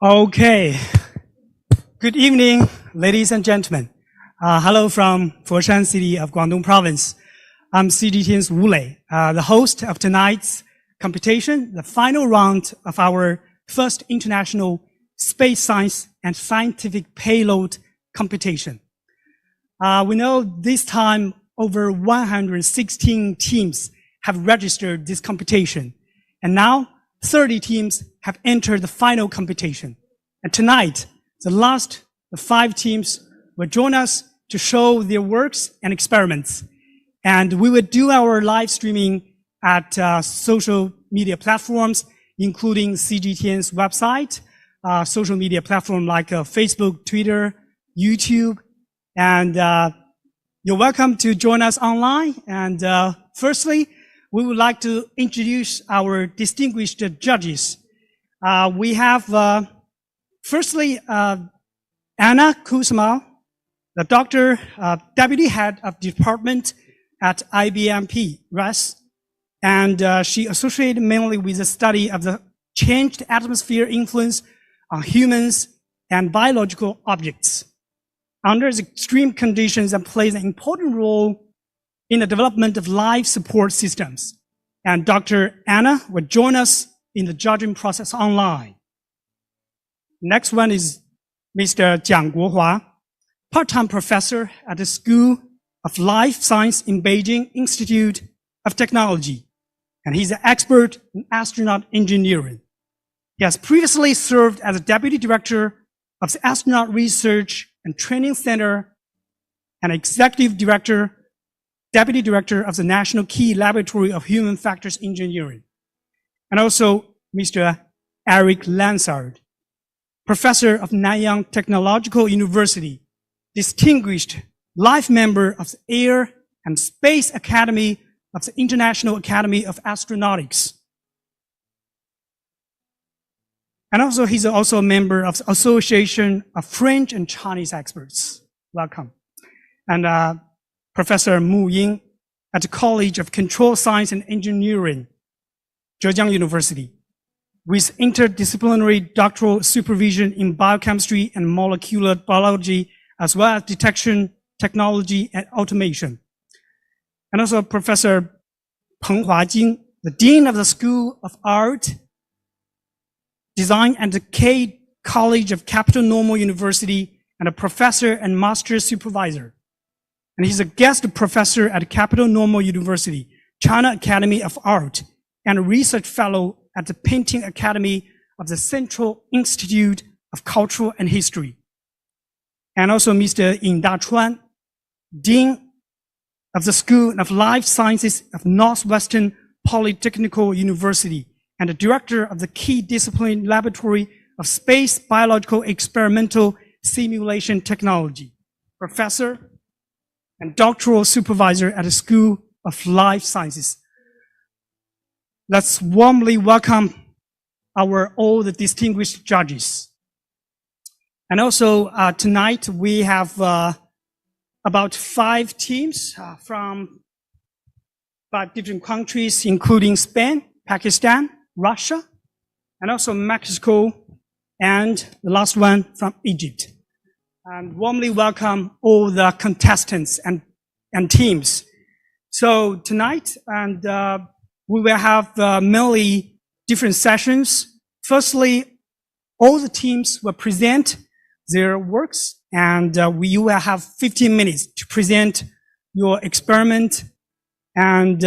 Okay. Good evening, ladies and gentlemen. Hello from Foshan city of Guangdong province. I'm CGTN's Wu Lei, the host of tonight's competition, the final round of our first international space science and scientific payload competition. We know this time over 116 teams have registered this competition, and now 30 teams have entered the final competition. And tonight, the 5 teams will join us to show their works and experiments. And we will do our live streaming at social media platforms, including CGTN's website, social media platform like Facebook, Twitter, YouTube. And you're welcome to join us online. And firstly, we would like to introduce our distinguished judges. We have, firstly, Anna Kuzma, the doctor, deputy head of department at IBMP, RAS. And she associated mainly with the study of the changed atmosphere influence on humans and biological objects under extreme conditions, and plays an important role in the development of life support systems. And Dr. Anna will join us in the judging process online. Next one is Mr. Jiang Guohua, part-time professor at the School of Life Science in Beijing Institute of Technology. And he's an expert in astronaut engineering. He has previously served as a deputy director of the Astronaut Research and Training Center and executive director, deputy director of the National Key Laboratory of Human Factors Engineering. And also Mr. Eric Lansard, professor of Nanyang Technological University, distinguished life member of the Air and Space Academy of the International Academy of Astronautics. And also, he's also a member of the Association of French and Chinese Experts. Welcome. And Professor Mu Ying at the College of Control Science and Engineering, Zhejiang University, with interdisciplinary doctoral supervision in biochemistry and molecular biology, as well as detection, technology, and automation. And also Professor Peng Huajing, the Dean of the School of Art, Design and the K College of Capital Normal University, and a professor and master supervisor. And he's a guest professor at Capital Normal University, China Academy of Art, and a research fellow at the Painting Academy of the Central Institute of Culture and History. And also Mr. Yin Dachuan, Dean of the School of Life Sciences of Northwestern Polytechnical University, and the director of the Key Discipline Laboratory of Space Biological Experimental Simulation Technology, professor and doctoral supervisor at the School of Life Sciences. Let's warmly welcome all the distinguished judges. And also tonight we have about 5 teams from 5 different countries, including Spain, Pakistan, Russia, and also Mexico, and the last one from Egypt. And warmly welcome all the contestants and teams. So tonight, and we will have mainly different sessions. Firstly, all the teams will present their works, and you will have 15 minutes to present your experiment, and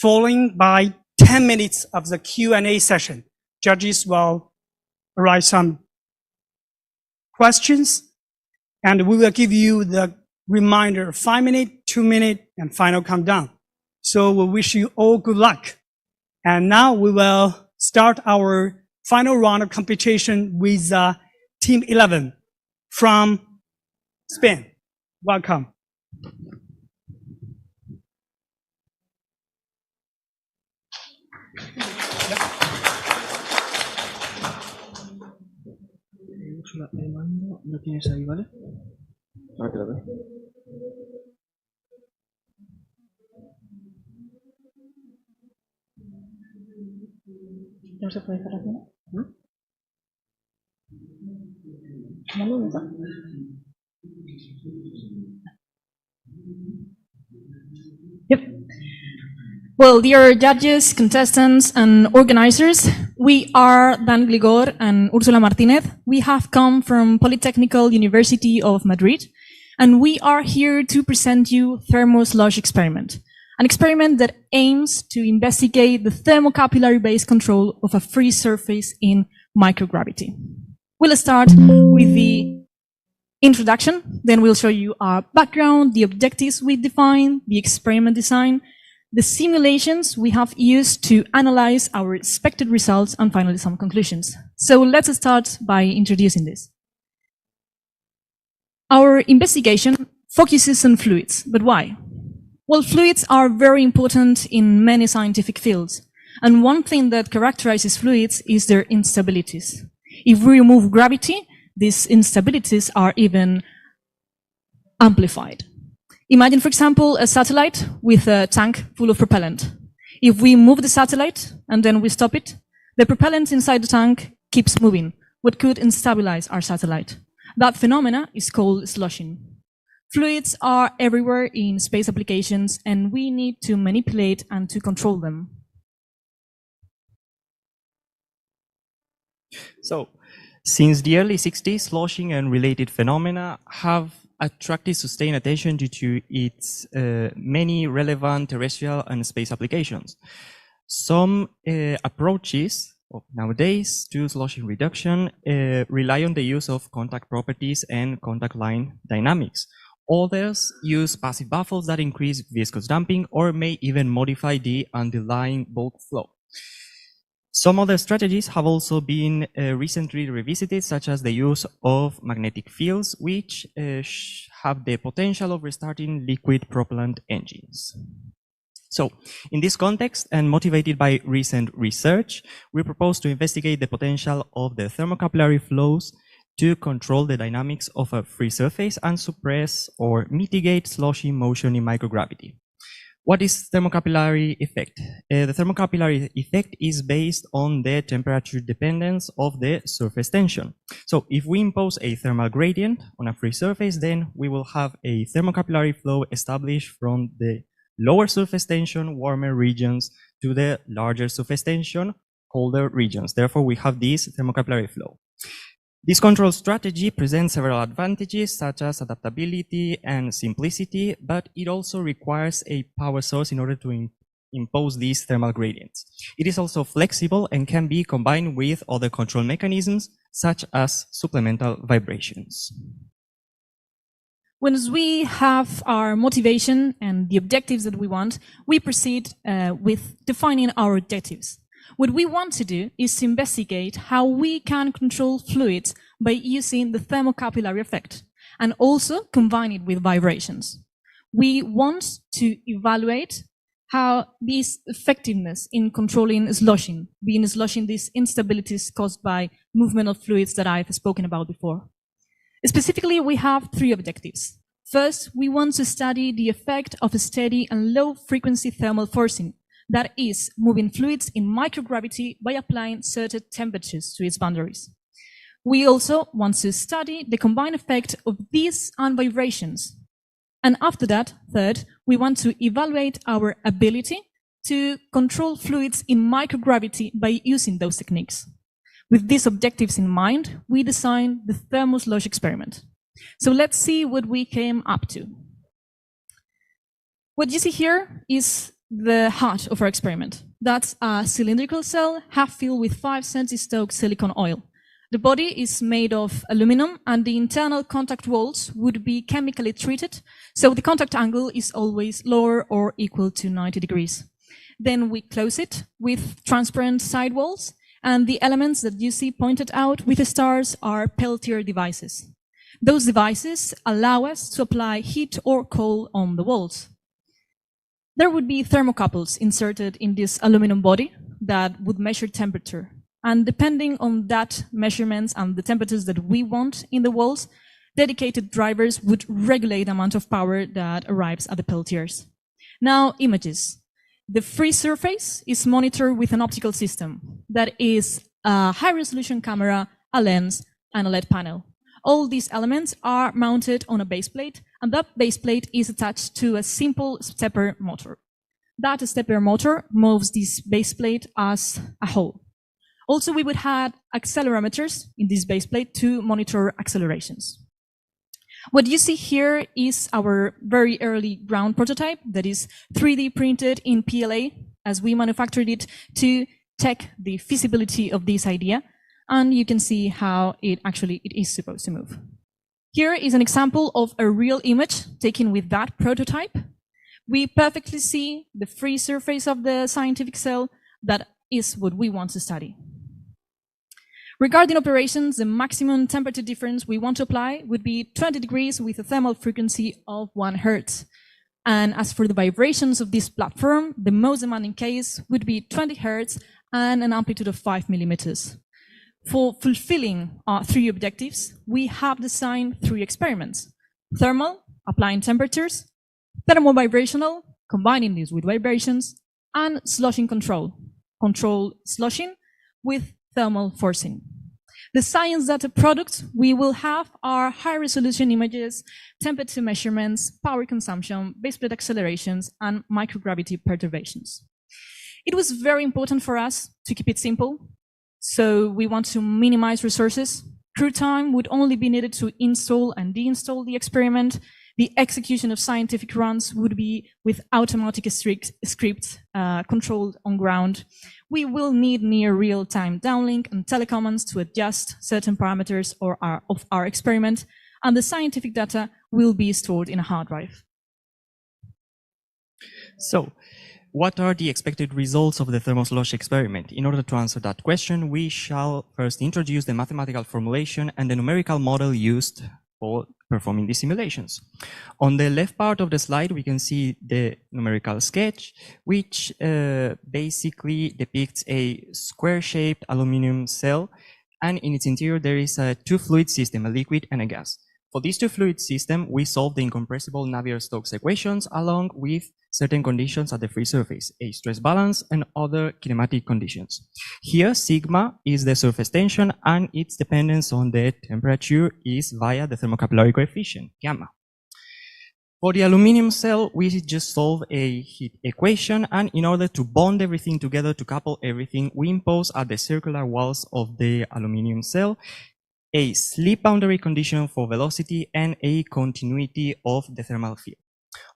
following by 10 minutes of the Q&A session. Judges will write some questions, and we will give you the reminder 5 minutes, 2 minutes, and final countdown. So we wish you all good luck. And now we will start our final round of competition with Team 11 from Spain. Welcome. El mando lo tienes ahí, ¿vale? Ah, claro. ¿No se puede hacer así? ¿No? Yep. Well, dear judges, contestants, and organizers, we are Dan Gligor and Ursula Martinez. We have come from Polytechnical University of Madrid, and we are here to present you thermoslush experiment, an experiment that aims to investigate the thermocapillary-based control of a free surface in microgravity. We'll start with the introduction, then we'll show you our background, the objectives we defined, the experiment design, the simulations we have used to analyze our expected results, and finally some conclusions. So let's start by introducing this. Our investigation focuses on fluids, but why? Well, fluids are very important in many scientific fields, and one thing that characterizes fluids is their instabilities. If we remove gravity, these instabilities are even amplified. Imagine, for example, a satellite with a tank full of propellant. If we move the satellite and then we stop it, the propellant inside the tank keeps moving, what could instabilize our satellite. That phenomena is called sloshing. Fluids are everywhere in space applications, and we need to manipulate and to control them. So, since the early 60s, sloshing and related phenomena have attracted sustained attention due to its many relevant terrestrial and space applications. Some approaches nowadays to sloshing reduction rely on the use of contact properties and contact line dynamics. Others use passive baffles that increase viscous damping or may even modify the underlying bulk flow. Some other strategies have also been recently revisited, such as the use of magnetic fields, which have the potential of restarting liquid propellant engines. So, in this context, and motivated by recent research, we propose to investigate the potential of the thermocapillary flows to control the dynamics of a free surface and suppress or mitigate sloshing motion in microgravity. What is thermocapillary effect? The thermocapillary effect is based on the temperature dependence of the surface tension. So if we impose a thermal gradient on a free surface, then we will have a thermocapillary flow established from the lower surface tension, warmer regions, to the larger surface tension, colder regions. Therefore, we have this thermocapillary flow. This control strategy presents several advantages, such as adaptability and simplicity, but it also requires a power source in order to impose these thermal gradients. It is also flexible and can be combined with other control mechanisms, such as supplemental vibrations. Once we have our motivation and the objectives that we want, we proceed with defining our objectives. What we want to do is to investigate how we can control fluids by using the thermocapillary effect and also combine it with vibrations. We want to evaluate how this effectiveness in controlling sloshing, being sloshing these instabilities caused by movement of fluids that I've spoken about before. Specifically, we have three objectives. First, we want to study the effect of a steady and low frequency thermal forcing, that is, moving fluids in microgravity by applying certain temperatures to its boundaries. We also want to study the combined effect of these and vibrations. And after that, third, we want to evaluate our ability to control fluids in microgravity by using those techniques. With these objectives in mind, we designed the thermoslush experiment. So let's see what we came up to. What you see here is the heart of our experiment. That's a cylindrical cell half filled with 5 centi-stoked silicon oil. The body is made of aluminum, and the internal contact walls would be chemically treated, so the contact angle is always lower or equal to 90 degrees. Then we close it with transparent sidewalls, and the elements that you see pointed out with the stars are Peltier devices. Those devices allow us to apply heat or cold on the walls. There would be thermocouples inserted in this aluminum body that would measure temperature. And depending on that measurements and the temperatures that we want in the walls, dedicated drivers would regulate the amount of power that arrives at the Peltiers. Now, images. The free surface is monitored with an optical system that is a high-resolution camera, a lens, and a LED panel. All these elements are mounted on a base plate, and that base plate is attached to a simple stepper motor. That stepper motor moves this base plate as a whole. Also, we would have accelerometers in this base plate to monitor accelerations. What you see here is our very early ground prototype that is 3D printed in PLA, as we manufactured it to check the feasibility of this idea. And you can see how it is supposed to move. Here is an example of a real image taken with that prototype. We perfectly see the free surface of the scientific cell. That is what we want to study. Regarding operations, the maximum temperature difference we want to apply would be 20 degrees with a thermal frequency of 1 Hertz. And as for the vibrations of this platform, the most demanding case would be 20 Hertz and an amplitude of 5 millimeters. For fulfilling our 3 objectives, we have designed 3 experiments: thermal, applying temperatures; thermovibrational, combining these with vibrations; and sloshing control sloshing with thermal forcing. The science data products we will have are high-resolution images, temperature measurements, power consumption, baseplate accelerations, and microgravity perturbations. It was very important for us to keep it simple, so we want to minimize resources. Crew time would only be needed to install and deinstall the experiment. The execution of scientific runs would be with automatic scripts controlled on ground. We will need near real-time downlink and telecommands to adjust certain parameters of our experiment, and the scientific data will be stored in a hard drive. So, what are the expected results of the thermoslosh experiment? In order to answer that question, we shall first introduce the mathematical formulation and the numerical model used for performing these simulations. On the left part of the slide, we can see the numerical sketch, which basically depicts a square-shaped aluminum cell, and in its interior there is a 2-fluid system, a liquid and a gas. For this 2-fluid system, we solve the incompressible Navier-Stokes equations along with certain conditions at the free surface, a stress balance and other kinematic conditions. Here, sigma is the surface tension and its dependence on the temperature is via the thermocapillary coefficient, gamma. For the aluminum cell, we just solve a heat equation, and in order to bond everything together, to couple everything, we impose at the circular walls of the aluminum cell a slip boundary condition for velocity and a continuity of the thermal field.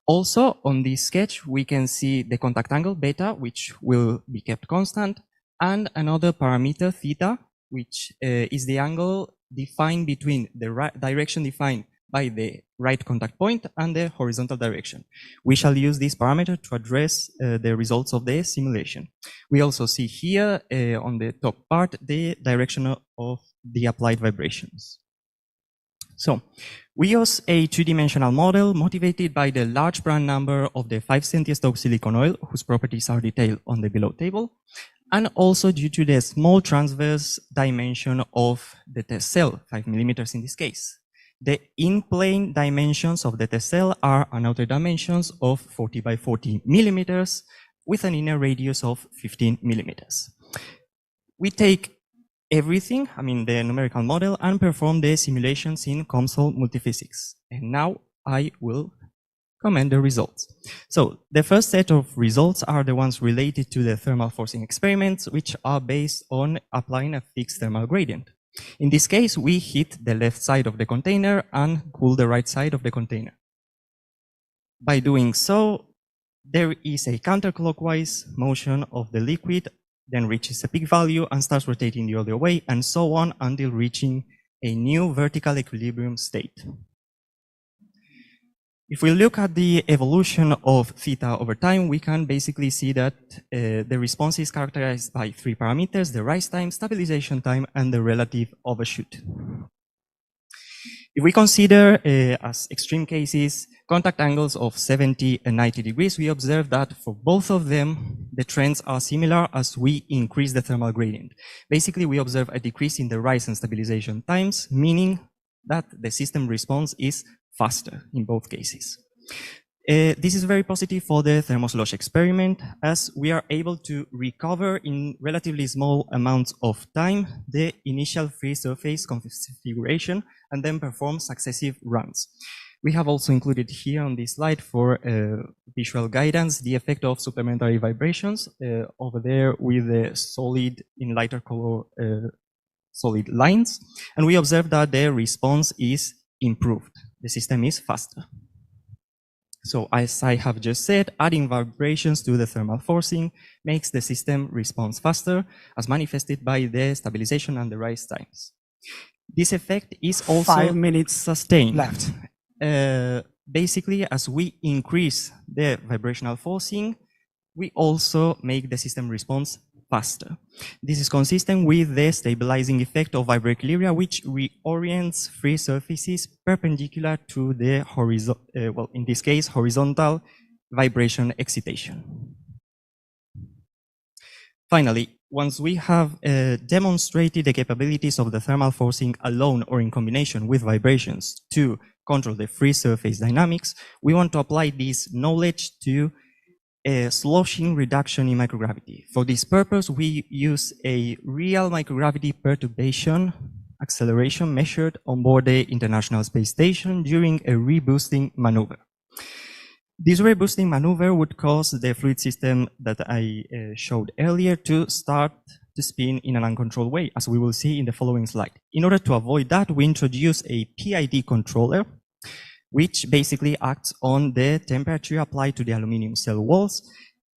Also, on this sketch, we can see the contact angle beta, which will be kept constant, and another parameter theta, which is the angle defined between the direction defined by the right contact point and the horizontal direction. We shall use this parameter to address the results of the simulation. We also see here on the top part the direction of the applied vibrations. So, we use a 2-dimensional model motivated by the large Prandtl number of the 5 centi-Stokes silicon oil, whose properties are detailed on the below table, and also due to the small transverse dimension of the test cell, 5 millimeters in this case. The in-plane dimensions of the test cell are an outer dimensions of 40 by 40 millimeters with an inner radius of 15 millimeters. We take everything, the numerical model, and perform the simulations in COMSOL multiphysics. And now I will comment the results. So the first set of results are the ones related to the thermal forcing experiments, which are based on applying a fixed thermal gradient. In this case, we heat the left side of the container and cool the right side of the container. By doing so, there is a counterclockwise motion of the liquid, then reaches a peak value and starts rotating the other way, and so on until reaching a new vertical equilibrium state. If we look at the evolution of theta over time, we can basically see that the response is characterized by 3 parameters: the rise time, stabilization time, and the relative overshoot. If we consider as extreme cases contact angles of 70 and 90 degrees, we observe that for both of them, the trends are similar as we increase the thermal gradient. Basically, we observe a decrease in the rise and stabilization times, meaning that the system response is faster in both cases. This is very positive for the thermoslosh experiment, as we are able to recover in relatively small amounts of time the initial free surface configuration and then perform successive runs. We have also included here on this slide for visual guidance the effect of supplementary vibrations over there with the solid in lighter color solid lines, and we observe that the response is improved. The system is faster. So as I have just said, adding vibrations to the thermal forcing makes the system respond faster, as manifested by the stabilization and the rise times. This effect is also 5 minutes sustained. left. Basically, as we increase the vibrational forcing, we also make the system response faster. This is consistent with the stabilizing effect of vibroequilibria, which reorients free surfaces perpendicular to the horizontal, well, in this case, horizontal vibration excitation. Finally, once we have demonstrated the capabilities of the thermal forcing alone or in combination with vibrations to control the free surface dynamics, we want to apply this knowledge to sloshing reduction in microgravity. For this purpose, we use a real microgravity perturbation acceleration measured on board the International Space Station during a reboosting maneuver. This reboosting maneuver would cause the fluid system that I showed earlier to start to spin in an uncontrolled way, as we will see in the following slide. In order to avoid that, we introduce a PID controller, which basically acts on the temperature applied to the aluminum cell walls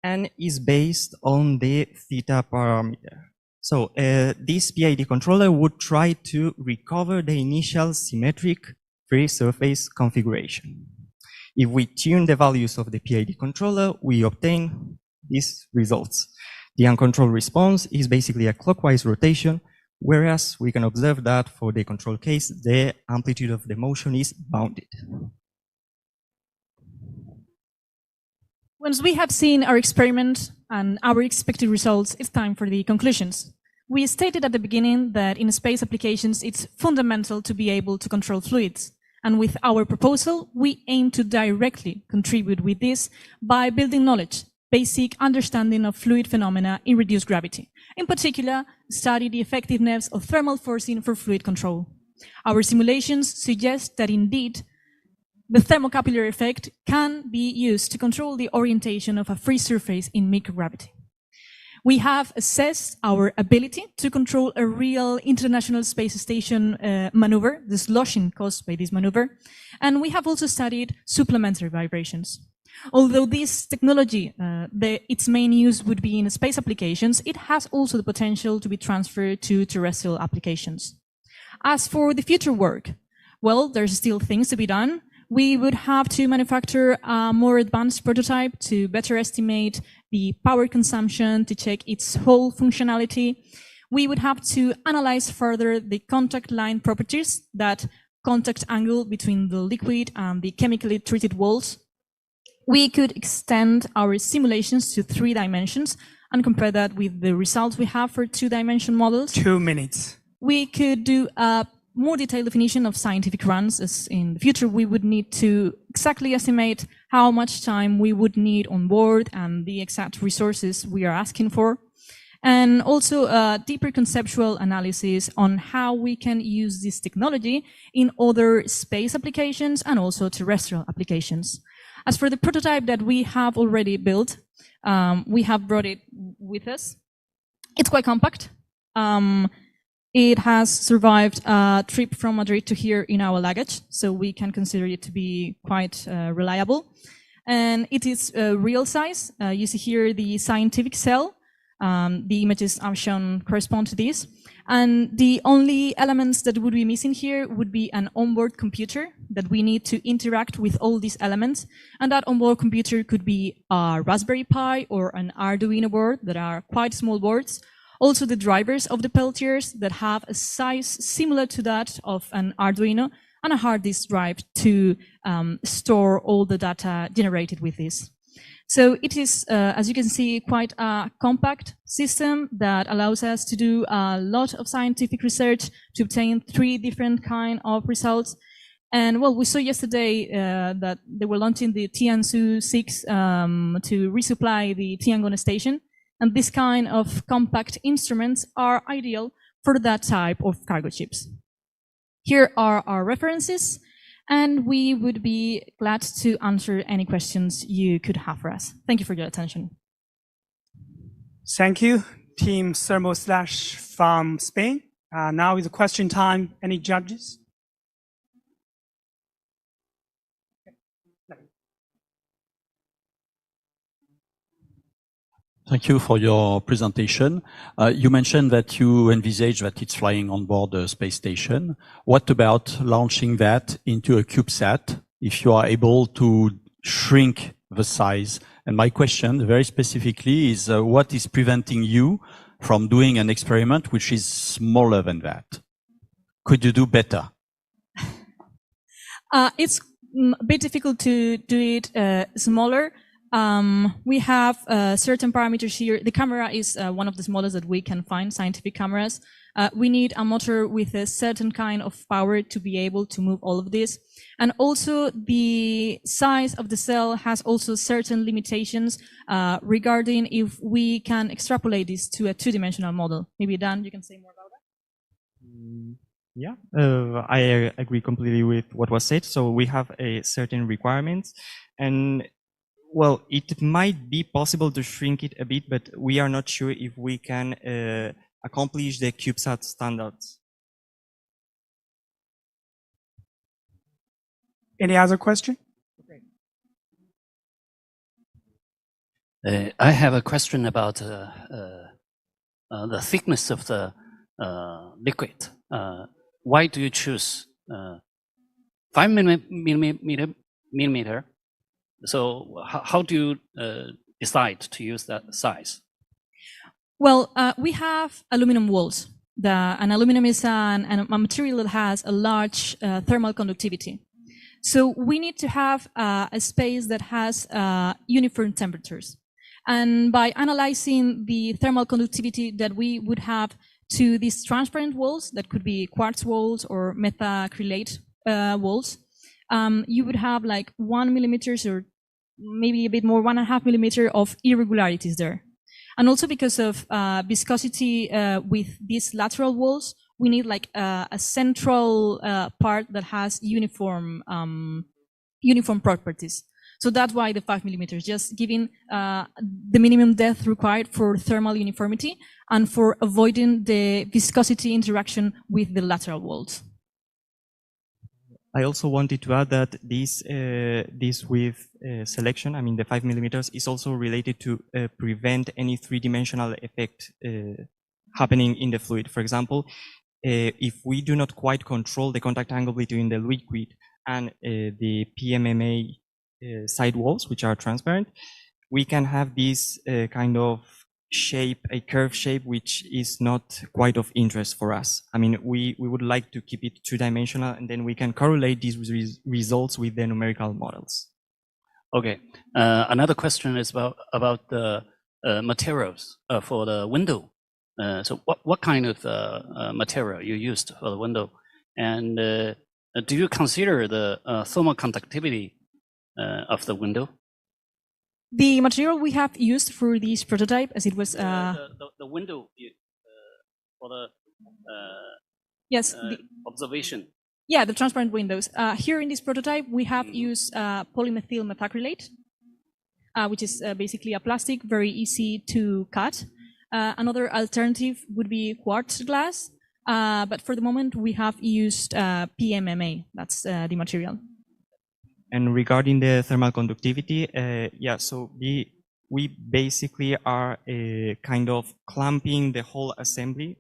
and is based on the theta parameter. So this PID controller would try to recover the initial symmetric free surface configuration. If we tune the values of the PID controller, we obtain these results. The uncontrolled response is basically a clockwise rotation, whereas we can observe that for the control case, the amplitude of the motion is bounded. Once we have seen our experiment and our expected results, it's time for the conclusions. We stated at the beginning that in space applications, it's fundamental to be able to control fluids. And with our proposal, we aim to directly contribute with this by building knowledge, basic understanding of fluid phenomena in reduced gravity. In particular, study the effectiveness of thermal forcing for fluid control. Our simulations suggest that indeed, the thermocapillary effect can be used to control the orientation of a free surface in microgravity. We have assessed our ability to control a real International Space Station maneuver, the sloshing caused by this maneuver, and we have also studied supplementary vibrations. Although this technology, its main use would be in space applications, it has also the potential to be transferred to terrestrial applications. As for the future work, well, there's still things to be done. We would have to manufacture a more advanced prototype to better estimate the power consumption, to check its whole functionality. We would have to analyze further the contact line properties, that contact angle between the liquid and the chemically treated walls. We could extend our simulations to 3 dimensions and compare that with the results we have for 2-dimension models. 2 minutes. We could do a more detailed definition of scientific runs, as in the future we would need to exactly estimate how much time we would need on board and the exact resources we are asking for. And also a deeper conceptual analysis on how we can use this technology in other space applications and also terrestrial applications. As for the prototype that we have already built, we have brought it with us. It's quite compact. It has survived a trip from Madrid to here in our luggage, so we can consider it to be quite reliable. And it is real size. You see here the scientific cell. The images I've shown correspond to this. And the only elements that would be missing here would be an onboard computer that we need to interact with all these elements. And that onboard computer could be a Raspberry Pi or an Arduino board that are quite small boards. Also the drivers of the Peltiers that have a size similar to that of an Arduino and a hard disk drive to store all the data generated with this. So it is, as you can see, quite a compact system that allows us to do a lot of scientific research to obtain 3 different kinds of results. And well, we saw yesterday that they were launching the Tianzhu 6 to resupply the Tiangong station. And this kind of compact instruments are ideal for that type of cargo ships. Here are our references, and we would be glad to answer any questions you could have for us. Thank you for your attention. Thank you, Team Thermo/ from Spain. Now is question time. Any judges? Thank you for your presentation. You mentioned that you envisage that it's flying on board the space station. What about launching that into a CubeSat if you are able to shrink the size? And my question very specifically is what is preventing you from doing an experiment which is smaller than that? Could you do better? It's a bit difficult to do it smaller. We have certain parameters here. The camera is one of the smallest that we can find, scientific cameras. We need a motor with a certain kind of power to be able to move all of this. And also the size of the cell has also certain limitations regarding if we can extrapolate this to a two-dimensional model. Maybe Dan, you can say more about that? Yeah, I agree completely with what was said. So we have a certain requirements, and well, it might be possible to shrink it a bit, but we are not sure if we can accomplish the CubeSat standards. Any other question? I have a question about the thickness of the liquid. Why do you choose 5 millimeter? So how do you decide to use that size? Well, we have aluminum walls. And aluminum is a material that has a large thermal conductivity. So we need to have a space that has uniform temperatures. And by analyzing the thermal conductivity that we would have to these transparent walls, that could be quartz walls or methacrylate walls, you would have like 1 millimeter or maybe a bit more, 1.5 millimeter of irregularities there. And also because of viscosity with these lateral walls, we need like a central part that has uniform properties. So that's why the 5 millimeters, just giving the minimum depth required for thermal uniformity and for avoiding the viscosity interaction with the lateral walls. I also wanted to add that this width selection, I mean the 5 millimeters, is also related to prevent any three-dimensional effect happening in the fluid. For example, if we do not quite control the contact angle between the liquid and the PMMA side walls, which are transparent, we can have this kind of shape, a curved shape, which is not quite of interest for us. I mean, we would like to keep it two-dimensional, and then we can correlate these results with the numerical models. Okay. Another question is about the materials for the window. So what kind of material you used for the window? And do you consider the thermal conductivity of the window? The material we have used for this prototype, as it was the window for the yes, observation. Yeah, the transparent windows. Here in this prototype, we have used polymethyl methacrylate, which is basically a plastic, very easy to cut. Another alternative would be quartz glass, but for the moment we have used PMMA. That's the material. And regarding the thermal conductivity, yeah, so we basically are kind of clamping the whole assembly.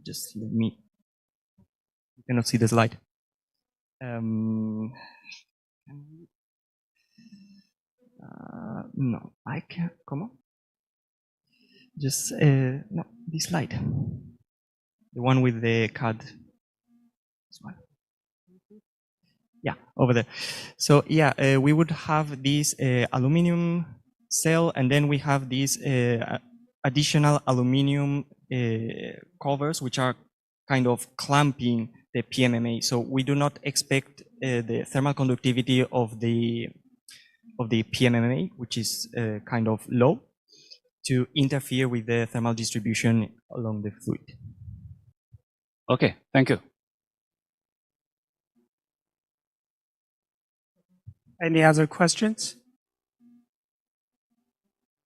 Just let me, you cannot see the slide. No, I can't, come on. Just, no, this slide. The one with the CAD. This one. Yeah, over there. So yeah, we would have this aluminum cell, and then we have these additional aluminum covers, which are kind of clamping the PMMA. So we do not expect the thermal conductivity of the PMMA, which is kind of low, to interfere with the thermal distribution along the fluid. Okay, thank you. Any other questions?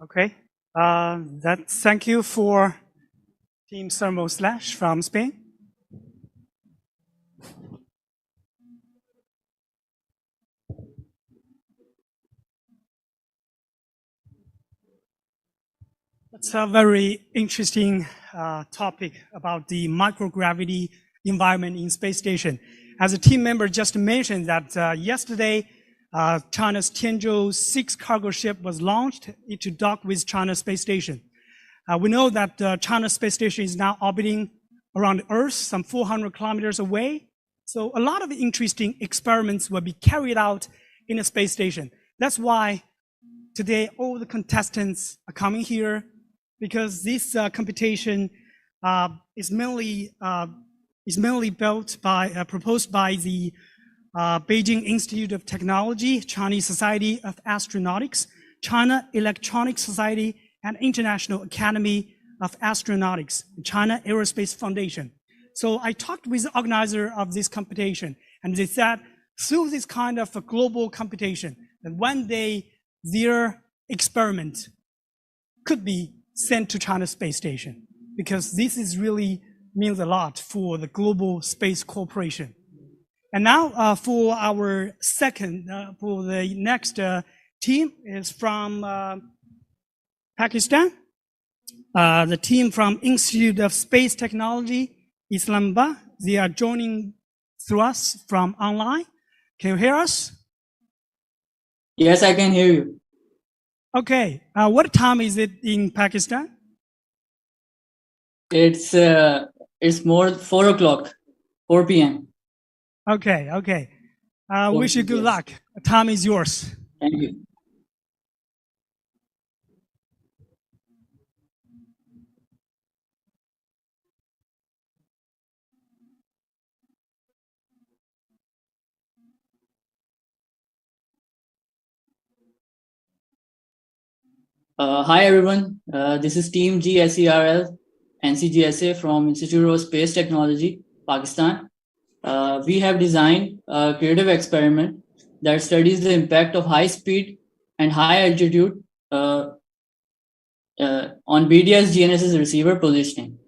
Okay. Thank you for Team Thermo/ from Spain. It's a very interesting topic about the microgravity environment in space station. As a team member just mentioned that yesterday, China's Tianzhou 6 cargo ship was launched to dock with China space station. We know that China space station is now orbiting around the Earth, some 400 kilometers away. So a lot of interesting experiments will be carried out in a space station. That's why today all the contestants are coming here, because this competition is mainly proposed by the Beijing Institute of Technology, Chinese Society of Astronautics, China Electronic Society, and International Academy of Astronautics, China Aerospace Foundation. So I talked with the organizer of this competition, and they said through this kind of a global competition, that one day their experiment could be sent to China space station, because this is really means a lot for the global space cooperation. And now for our for the next team is from Pakistan. The team from Institute of Space Technology, Islamabad. They are joining through us from online. Can you hear us? Yes, I can hear you. Okay. What time is it in Pakistan? It's more 4 o'clock, 4 p.m. Okay, okay. Wish you good luck. Time is yours. Thank you. Hi everyone, this is Team GSERL and CGSA from Institute of Space Technology, Pakistan. We have designed a creative experiment that studies the impact of high speed and high altitude on BDS GNSS receiver positioning.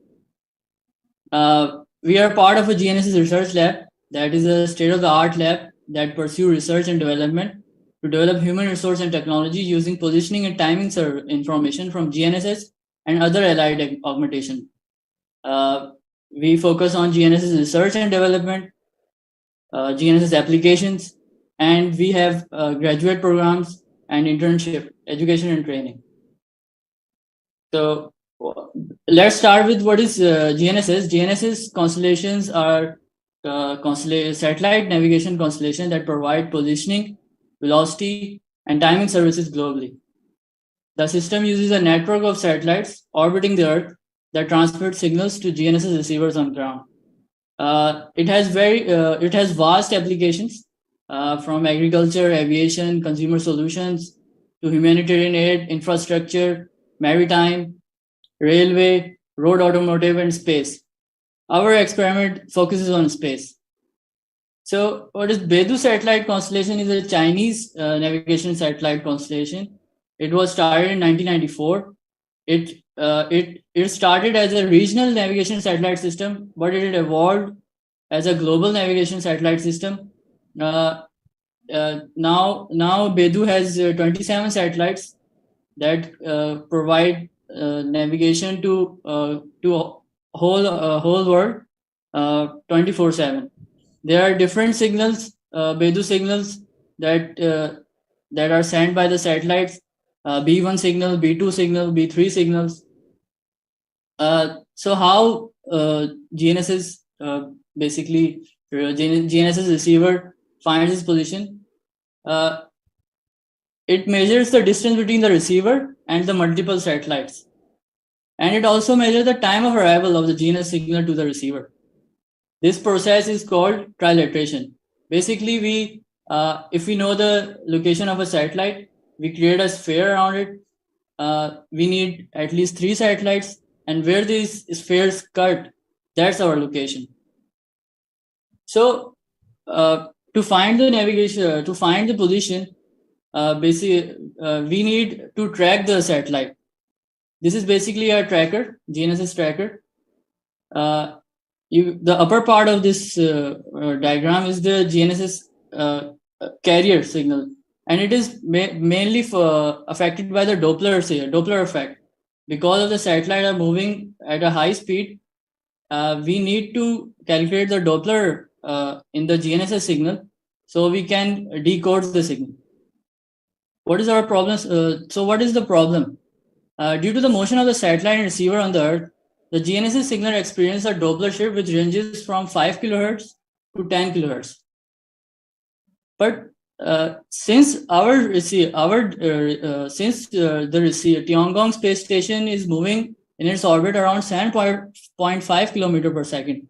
We are part of a GNSS research lab that is a state-of-the-art lab that pursues research and development to develop human resource and technology using positioning and timing information from GNSS and other allied augmentation. We focus on GNSS research and development, GNSS applications, and we have graduate programs and internship, education and training. So let's start with what is GNSS. GNSS constellations are satellite navigation constellations that provide positioning, velocity, and timing services globally. The system uses a network of satellites orbiting the Earth that transmit signals to GNSS receivers on ground. It has vast applications from agriculture, aviation, consumer solutions to humanitarian aid, infrastructure, maritime, railway, road, automotive, and space. Our experiment focuses on space. So what is Beidou satellite constellation is a Chinese navigation satellite constellation. It was started in 1994. It started as a regional navigation satellite system, but it evolved as a global navigation satellite system. Now Beidou has 27 satellites that provide navigation to whole world 24/7. There are different signals, Beidou signals that are sent by the satellites. B1 signal, B2 signal, B3 signals. So how GNSS basically GNSS receiver finds its position? It measures the distance between the receiver and the multiple satellites, and it also measures the time of arrival of the GNSS signal to the receiver. This process is called trilateration. Basically, if we know the location of a satellite, we create a sphere around it. We need at least 3 satellites, and where these spheres cut, that's our location. So to find the navigation, to find the position, we need to track the satellite. This is basically a tracker, GNSS tracker. The upper part of this diagram is the GNSS carrier signal, and it is mainly affected by the Doppler effect. Because of the satellite are moving at a high speed, we need to calculate the Doppler in the GNSS signal so we can decode the signal. What is our problem? So what is the problem? Due to the motion of the satellite and receiver on the Earth, the GNSS signal experiences a Doppler shift which ranges from 5 kHz to 10 kHz. But since the Tiangong space station is moving in its orbit around 7.5 km per second,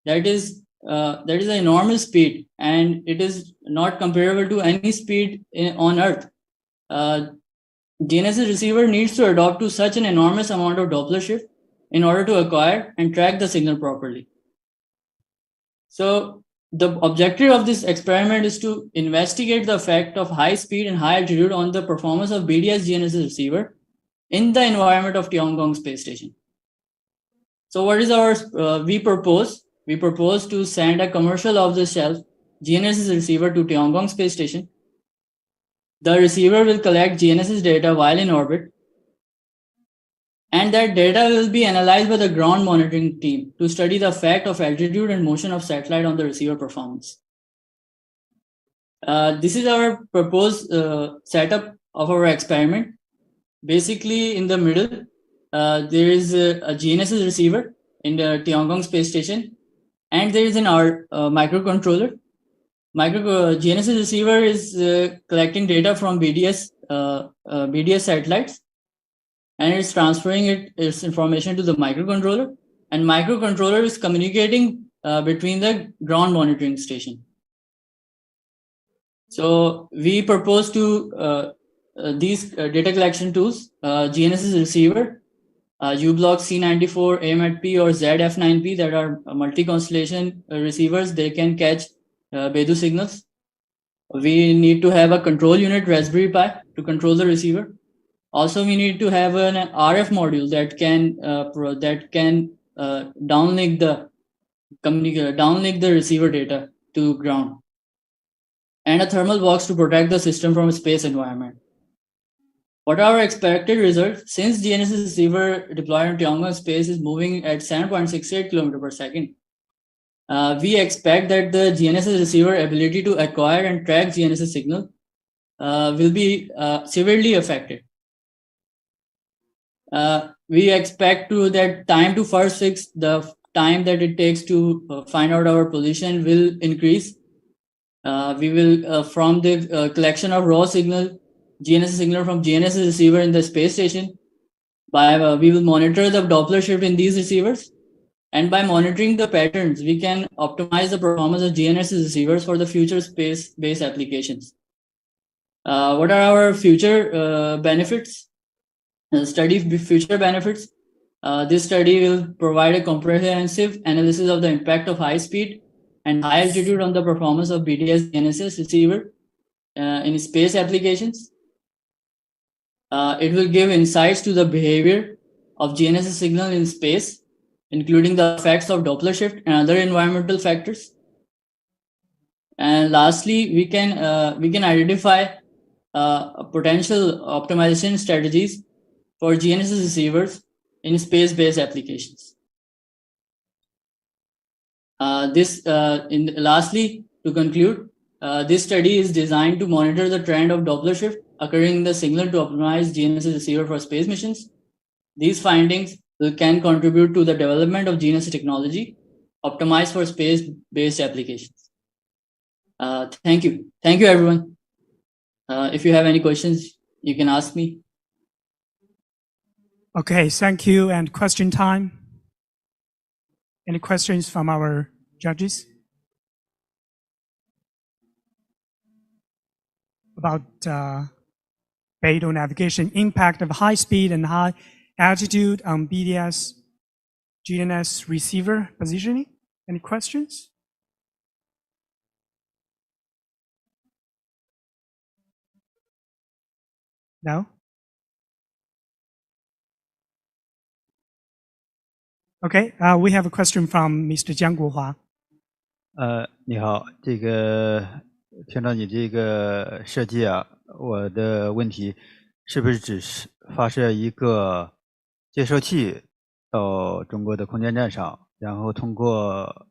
that is an enormous speed, and it is not comparable to any speed on Earth. GNSS receiver needs to adopt to such an enormous amount of Doppler shift in order to acquire and track the signal properly. So the objective of this experiment is to investigate the effect of high speed and high altitude on the performance of BDS GNSS receiver in the environment of Tiangong space station. So what is our, we propose to send a commercial off-the-shelf GNSS receiver to Tiangong space station. The receiver will collect GNSS data while in orbit, and that data will be analyzed by the ground monitoring team to study the effect of altitude and motion of satellite on the receiver performance. This is our proposed setup of our experiment. Basically, in the middle, there is a GNSS receiver in the Tiangong space station, and there is an microcontroller. GNSS receiver is collecting data from BDS satellites, and it's transferring its information to the microcontroller, and microcontroller is communicating between the ground monitoring station. So we propose to these data collection tools, GNSS receiver, U-Block C94, AMAT-P or ZF9P, that are multi-constellation receivers. They can catch Beidou signals. We need to have a control unit, Raspberry Pi, to control the receiver. Also, we need to have an RF module that can downlink the receiver data to ground, and a thermal box to protect the system from a space environment. What are our expected results? Since GNSS receiver deployed in Tiangong space is moving at 7.68 km per second, we expect that the GNSS receiver ability to acquire and track GNSS signal will be severely affected. We expect that time to first fix, the time that it takes to find out our position, will increase. We will, from the collection of raw signal, GNSS signal from GNSS receiver in the space station, we will monitor the Doppler shift in these receivers. And by monitoring the patterns, we can optimize the performance of GNSS receivers for the future space-based applications. What are our future benefits? Future benefits. This study will provide a comprehensive analysis of the impact of high speed and high altitude on the performance of BDS GNSS receiver in space applications. It will give insights to the behavior of GNSS signal in space, including the effects of Doppler shift and other environmental factors. And lastly, we can identify potential optimization strategies for GNSS receivers in space-based applications. Lastly, to conclude, this study is designed to monitor the trend of Doppler shift occurring in the signal to optimize GNSS receiver for space missions. These findings can contribute to the development of GNSS technology optimized for space-based applications. Thank you. Thank you, everyone. If you have any questions, you can ask me. Okay, thank you. And question time. Any questions from our judges? About Payload navigation, impact of high speed and high altitude on BDS, GNS receiver positioning. Any questions? No? Okay, we have a question from Mr. Jiang Guohua. 你好，这个听到你这个设计啊，我的问题是不是只是发射一个接收器到中国的空间站上，然后通过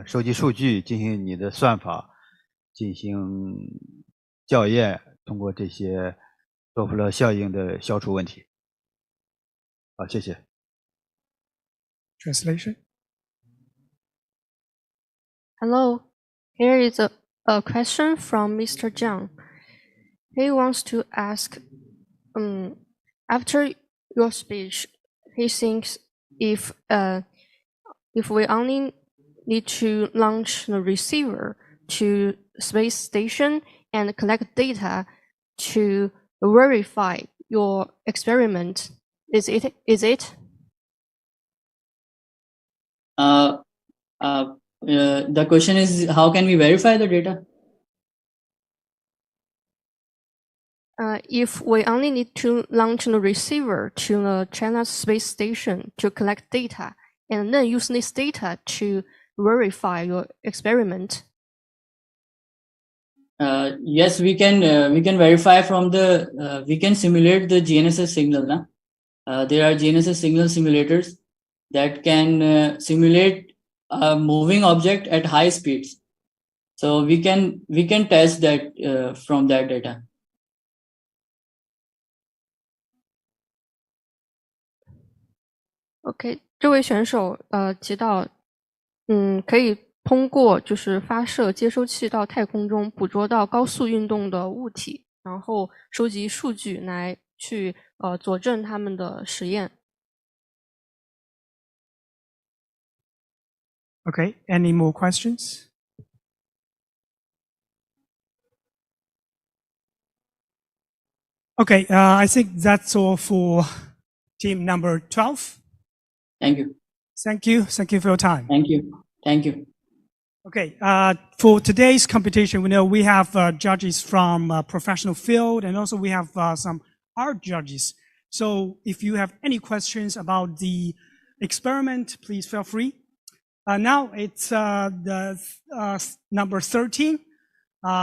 收集数据进行你的算法，进行校验，通过这些多普勒效应的消除问题？好，谢谢。Translation. Hello, here is a question from Mr. Zhang. He wants to ask, after your speech, he thinks if we only need to launch the receiver to space station and collect data to verify your experiment, is it? The question is, how can we verify the data? If we only need to launch the receiver to the China space station to collect data, and then use this data to verify your experiment. Yes, we can verify from the we can simulate the GNSS signal. There are GNSS signal simulators that can simulate a moving object at high speeds. So we can test that from that data. OK， 这位选手提到，可以通过就是发射接收器到太空中，捕捉到高速运动的物体，然后收集数据来去佐证他们的实验。Okay, any more questions? Okay, I think that's all for team number 12. Thank you. Thank you. Thank you for your time. Thank you. Thank you. Okay, for today's competition, we know we have judges from professional field, and also we have some art judges. So if you have any questions about the experiment, please feel free. Now it's the number 13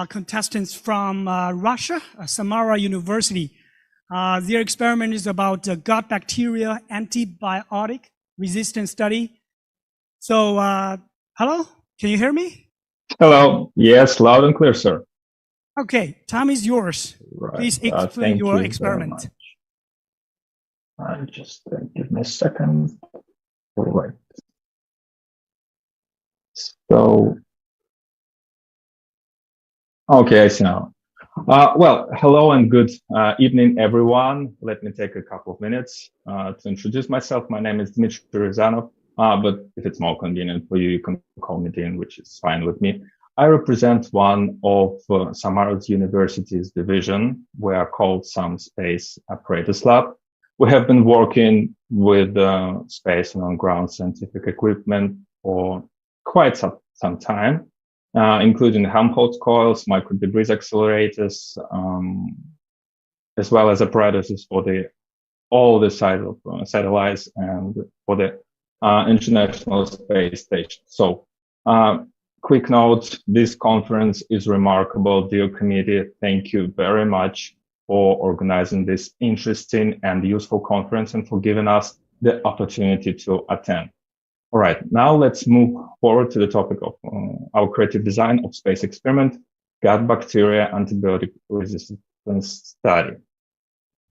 contestants from Russia, Samara University. Their experiment is about gut bacteria antibiotic resistance study. So, hello, can you hear me? Hello. Yes, loud and clear, sir. Okay, time is yours. Right. Please explain your experiment. Just give me a second. All right. So, okay, I see now. Well, hello and good evening, everyone. Let me take a couple of minutes to introduce myself. My name is Dmitry Ryazanov, but if it's more convenient for you, you can call me Dean, which is fine with me. I represent one of Samara University's division. We are called Some Space Apparatus Lab. We have been working with space and on-ground scientific equipment for quite some time, including Helmholtz coils, micro debris accelerators, as well as apparatuses for all the size of satellites and for the International Space Station. So, quick note, this conference is remarkable. Dear committee, thank you very much for organizing this interesting and useful conference and for giving us the opportunity to attend. All right, now let's move forward to the topic of our creative design of space experiment, gut bacteria antibiotic resistance study.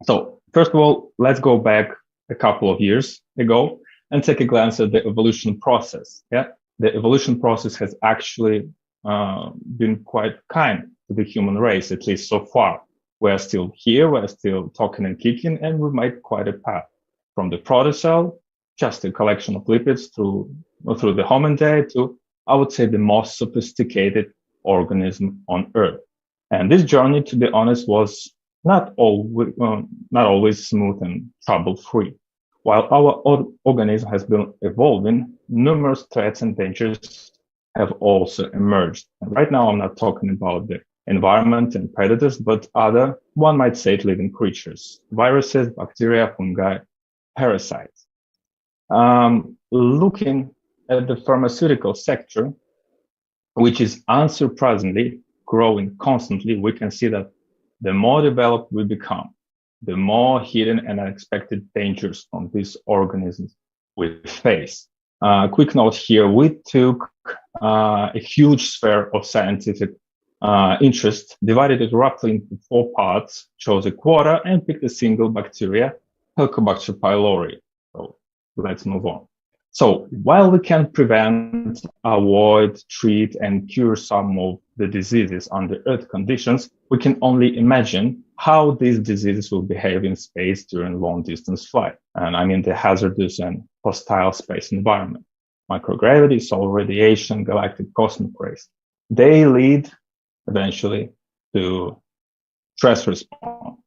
So first of all, let's go back a couple of years ago and take a glance at the evolution process. Yeah, the evolution process has actually been quite kind to the human race, at least so far. We're still here, we're still talking and kicking, and we made quite a path from the protocell, just a collection of lipids through the hominidae to I would say, the most sophisticated organism on Earth. And this journey, to be honest, was not always smooth and trouble-free. While our organism has been evolving, numerous threats and dangers have also emerged. And right now, I'm not talking about the environment and predators, but other, one might say, living creatures, viruses, bacteria, fungi, parasites. Looking at the pharmaceutical sector, which is unsurprisingly growing constantly, we can see that the more developed we become, the more hidden and unexpected dangers from these organisms we face. Quick note here, we took a huge sphere of scientific interest, divided it roughly into 4 parts, chose a quarter, and picked a single bacteria, Helicobacter pylori. So let's move on. So while we can prevent, avoid, treat, and cure some of the diseases under Earth conditions, we can only imagine how these diseases will behave in space during long-distance flight. And I mean the hazardous and hostile space environment. Microgravity, solar radiation, galactic cosmic rays. They lead eventually to stress response.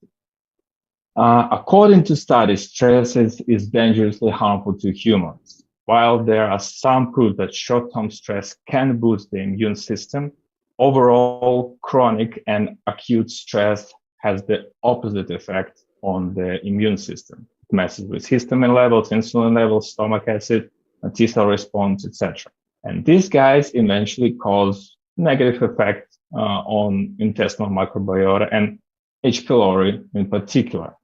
According to studies, stress is dangerously harmful to humans. While there are some proof that short-term stress can boost the immune system, overall chronic and acute stress has the opposite effect on the immune system. It messes with histamine levels, insulin levels, stomach acid, T-cell response, etc. And these guys eventually cause negative effect on intestinal microbiota and H. pylori in particular.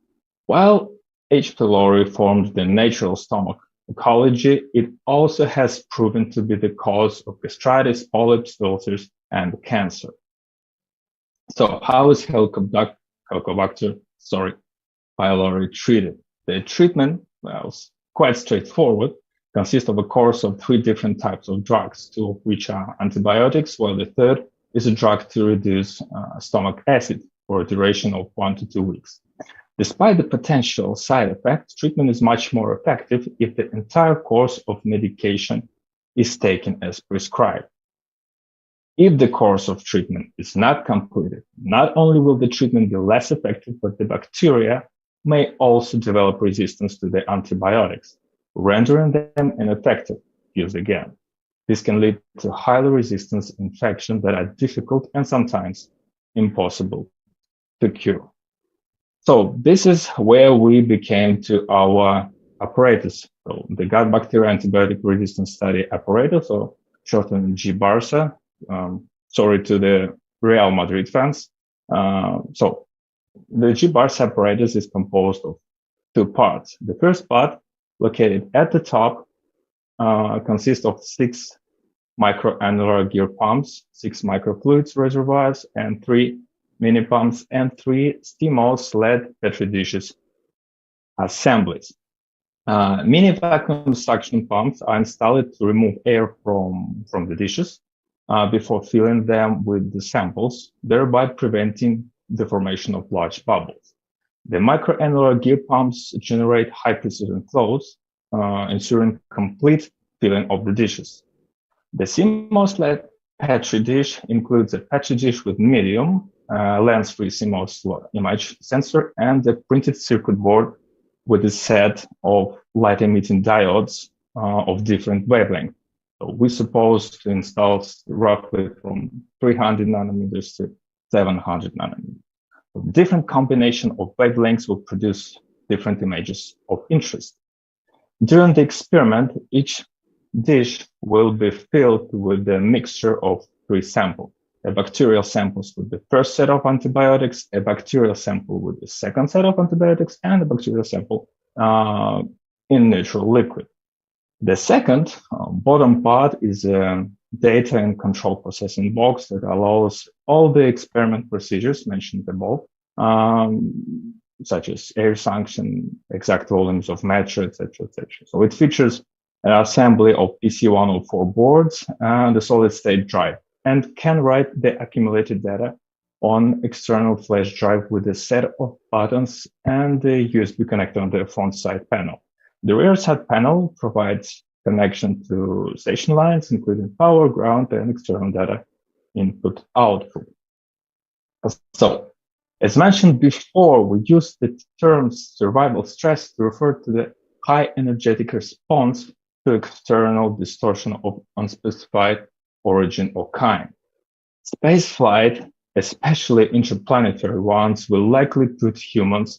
While H. pylori forms the natural stomach ecology, it also has proven to be the cause of gastritis, polyps, ulcers, and cancer. So how is Helicobacter pylori treated? The treatment, well, is quite straightforward, consists of a course of 3 different types of drugs, 2 of which are antibiotics, while the third is a drug to reduce stomach acid for a duration of 1 to 2 weeks. Despite the potential side effects, treatment is much more effective if the entire course of medication is taken as prescribed. If the course of treatment is not completed, not only will the treatment be less effective, but the bacteria may also develop resistance to the antibiotics, rendering them ineffective use again. This can lead to highly resistant infections that are difficult and sometimes impossible to cure. So this is where we became to our apparatus. So the gut bacteria antibiotic resistance study apparatus, or shortened GBARSA. Sorry to the Real Madrid fans. So the GBARSA apparatus is composed of 2 parts. The first part, located at the top, consists of 6 microannular gear pumps, 6 microfluids reservoirs, and 3 mini pumps, and 3 stimulus-led petri dishes assemblies. Mini vacuum suction pumps are installed to remove air from the dishes before filling them with the samples, thereby preventing the formation of large bubbles. The microannular gear pumps generate high-precision flows, ensuring complete filling of the dishes. The CMOS-led petri dish includes a petri dish with medium lens-free CMOS image sensor and a printed circuit board with a set of light-emitting diodes of different wavelengths. So we suppose to install roughly from 300 nanometers to 700 nanometers. So different combination of wavelengths will produce different images of interest. During the experiment, each dish will be filled with a mixture of 3 samples. A bacterial sample with the first set of antibiotics, a bacterial sample with the second set of antibiotics, and a bacterial sample in neutral liquid. The second, bottom part, is a data and control processing box that allows all the experiment procedures mentioned above, such as air sanction, exact volumes of matter, etc., etc. So it features an assembly of PC104 boards and a solid-state drive, and can write the accumulated data on external flash drive with a set of buttons and the USB connector on the front side panel. The rear side panel provides connection to station lines, including power, ground, and external data input output. So, as mentioned before, we use the term survival stress to refer to the high energetic response to external distortion of unspecified origin or kind. Spaceflight, especially interplanetary ones, will likely put humans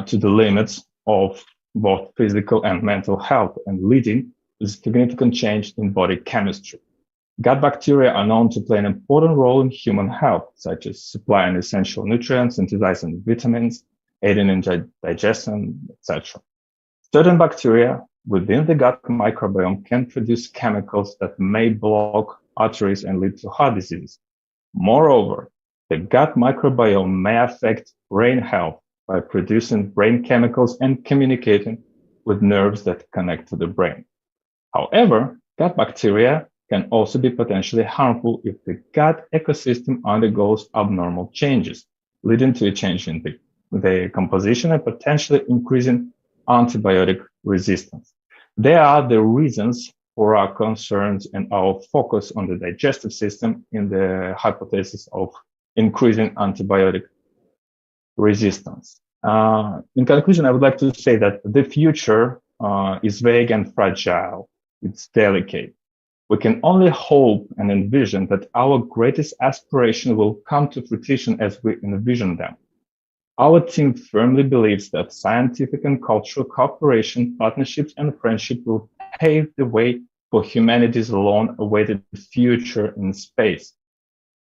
to the limits of both physical and mental health and leading to significant change in body chemistry. Gut bacteria are known to play an important role in human health, such as supplying essential nutrients, synthesizing vitamins, aiding in digestion, etc. Certain bacteria within the gut microbiome can produce chemicals that may block arteries and lead to heart disease. Moreover, the gut microbiome may affect brain health by producing brain chemicals and communicating with nerves that connect to the brain. However, gut bacteria can also be potentially harmful if the gut ecosystem undergoes abnormal changes, leading to a change in the composition and potentially increasing antibiotic resistance. There are the reasons for our concerns and our focus on the digestive system in the hypothesis of increasing antibiotic resistance. In conclusion, I would like to say that the future is vague and fragile. It's delicate. We can only hope and envision that our greatest aspiration will come to fruition as we envision them. Our team firmly believes that scientific and cultural cooperation, partnerships, and friendship will pave the way for humanity's long-awaited future in space.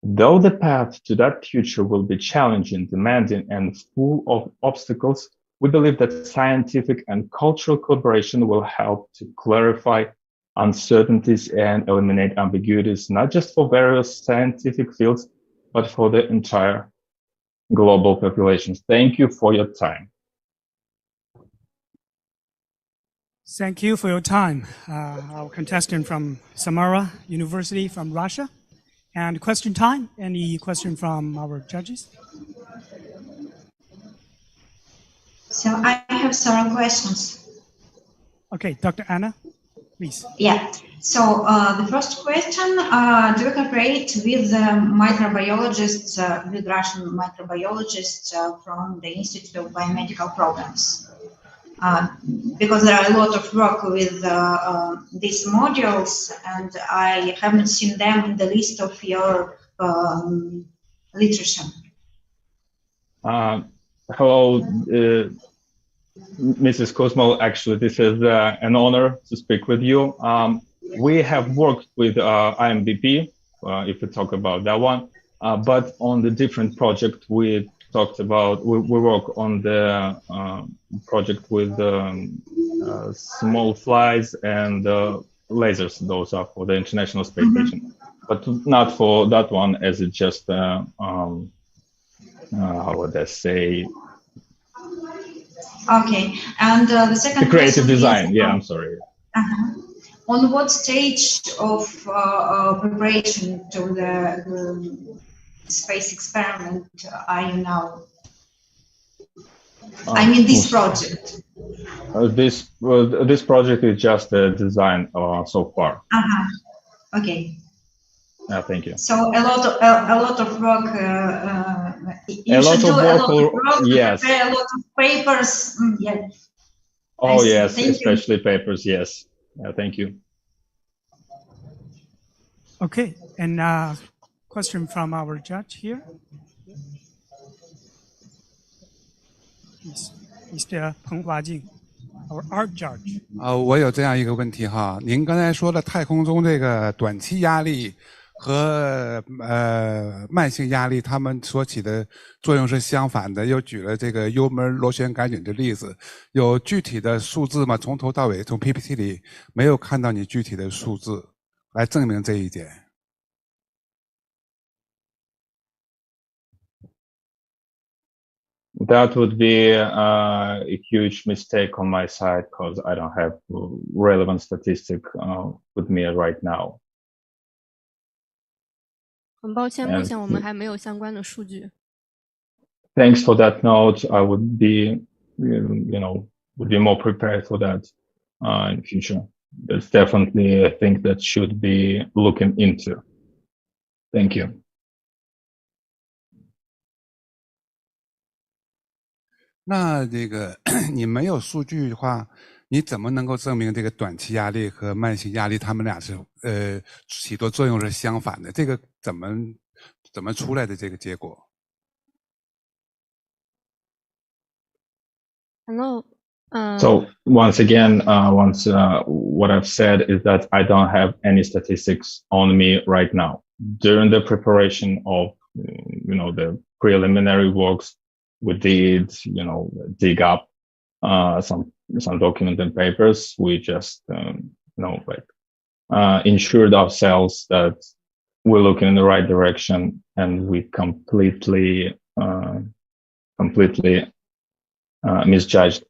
Though the path to that future will be challenging, demanding, and full of obstacles, we believe that scientific and cultural collaboration will help to clarify uncertainties and eliminate ambiguities, not just for various scientific fields, but for the entire global populations. Thank you for your time. Thank you for your time. Our contestant from Samara University from Russia. And question time, any question from our judges? So I have several questions. Okay, Dr. Anna, please. Yeah, so the first question, do you cooperate with microbiologists, with Russian microbiologists from the Institute of Biomedical Programs? Because there are a lot of work with these modules, and I haven't seen them in the list of your literature. Hello, Mrs. Cosmo. Actually, this is an honor to speak with you. We have worked with IMBP, if we talk about that one, but on the different project we talked about, we work on the project with small flies and lasers. Those are for the International Space Station, but not for that one, as it's just, how would I say? Okay, and the second creative design, is, yeah, I'm sorry. On what stage of preparation to the space experiment are you now? I mean, this project. This project is just a design so far. Okay. Thank you. So a lot of work. Yes. A lot of papers. Yeah. Oh yes, especially papers. Yes. Thank you. Okay, and question from our judge here. Mr. Peng Huajing, our art judge. 我有这样一个问题哈，您刚才说的太空中这个短期压力和慢性压力，它们所起的作用是相反的，又举了这个幽门螺旋杆菌的例子，有具体的数字吗？从头到尾，从 PPT 里没有看到你具体的数字来证明这一点。That would be a huge mistake on my side because I don't have relevant statistic with me right now. 很抱歉，目前我们还没有相关的数据。Thanks for that note. I would be, would be more prepared for that in the future. that's definitely a thing that should be looking into. Thank you. 那这个你没有数据的话，你怎么能够证明这个短期压力和慢性压力它们俩是起的作用是相反的？这个怎么出来的这个结果？ Hello. So once again, what I've said is that I don't have any statistics on me right now. During the preparation of, the preliminary works, we did, dig up some document and papers. We just, ensured ourselves that we're looking in the right direction, and we completely misjudged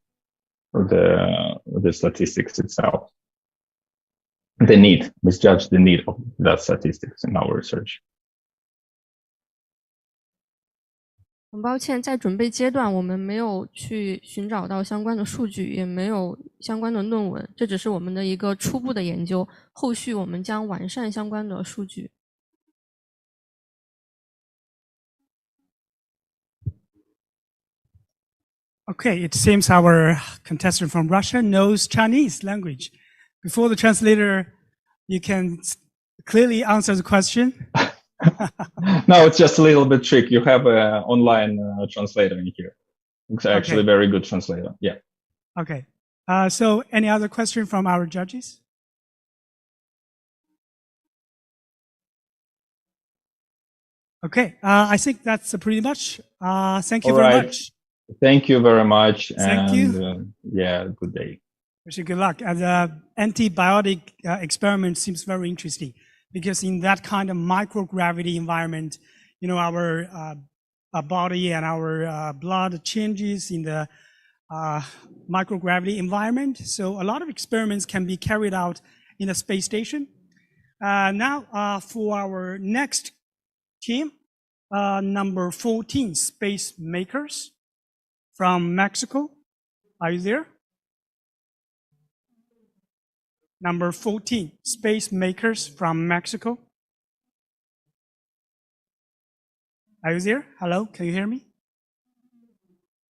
the statistics itself. Misjudged the need of that statistics in our research. 很抱歉，在准备阶段，我们没有去寻找到相关的数据，也没有相关的论文，这只是我们的一个初步的研究。后续我们将完善相关的数据。 Okay, it seems our contestant from Russia knows Chinese language. Before the translator, you can clearly answer the question. No, it's just a little bit tricky. You have an online translator in here. It's actually a very good translator. Yeah. Okay. So any other question from our judges? Okay. I think that's pretty much. Thank you very much. Thank you very much. Thank you. Good day. Wish you good luck. The antibiotic experiment seems very interesting because in that kind of microgravity environment, our body and our blood changes in the microgravity environment. So a lot of experiments can be carried out in a space station. Now for our next team, number 14, Space Makers from Mexico. Are you there? Number 14, Space Makers from Mexico. Are you there? Hello, can you hear me?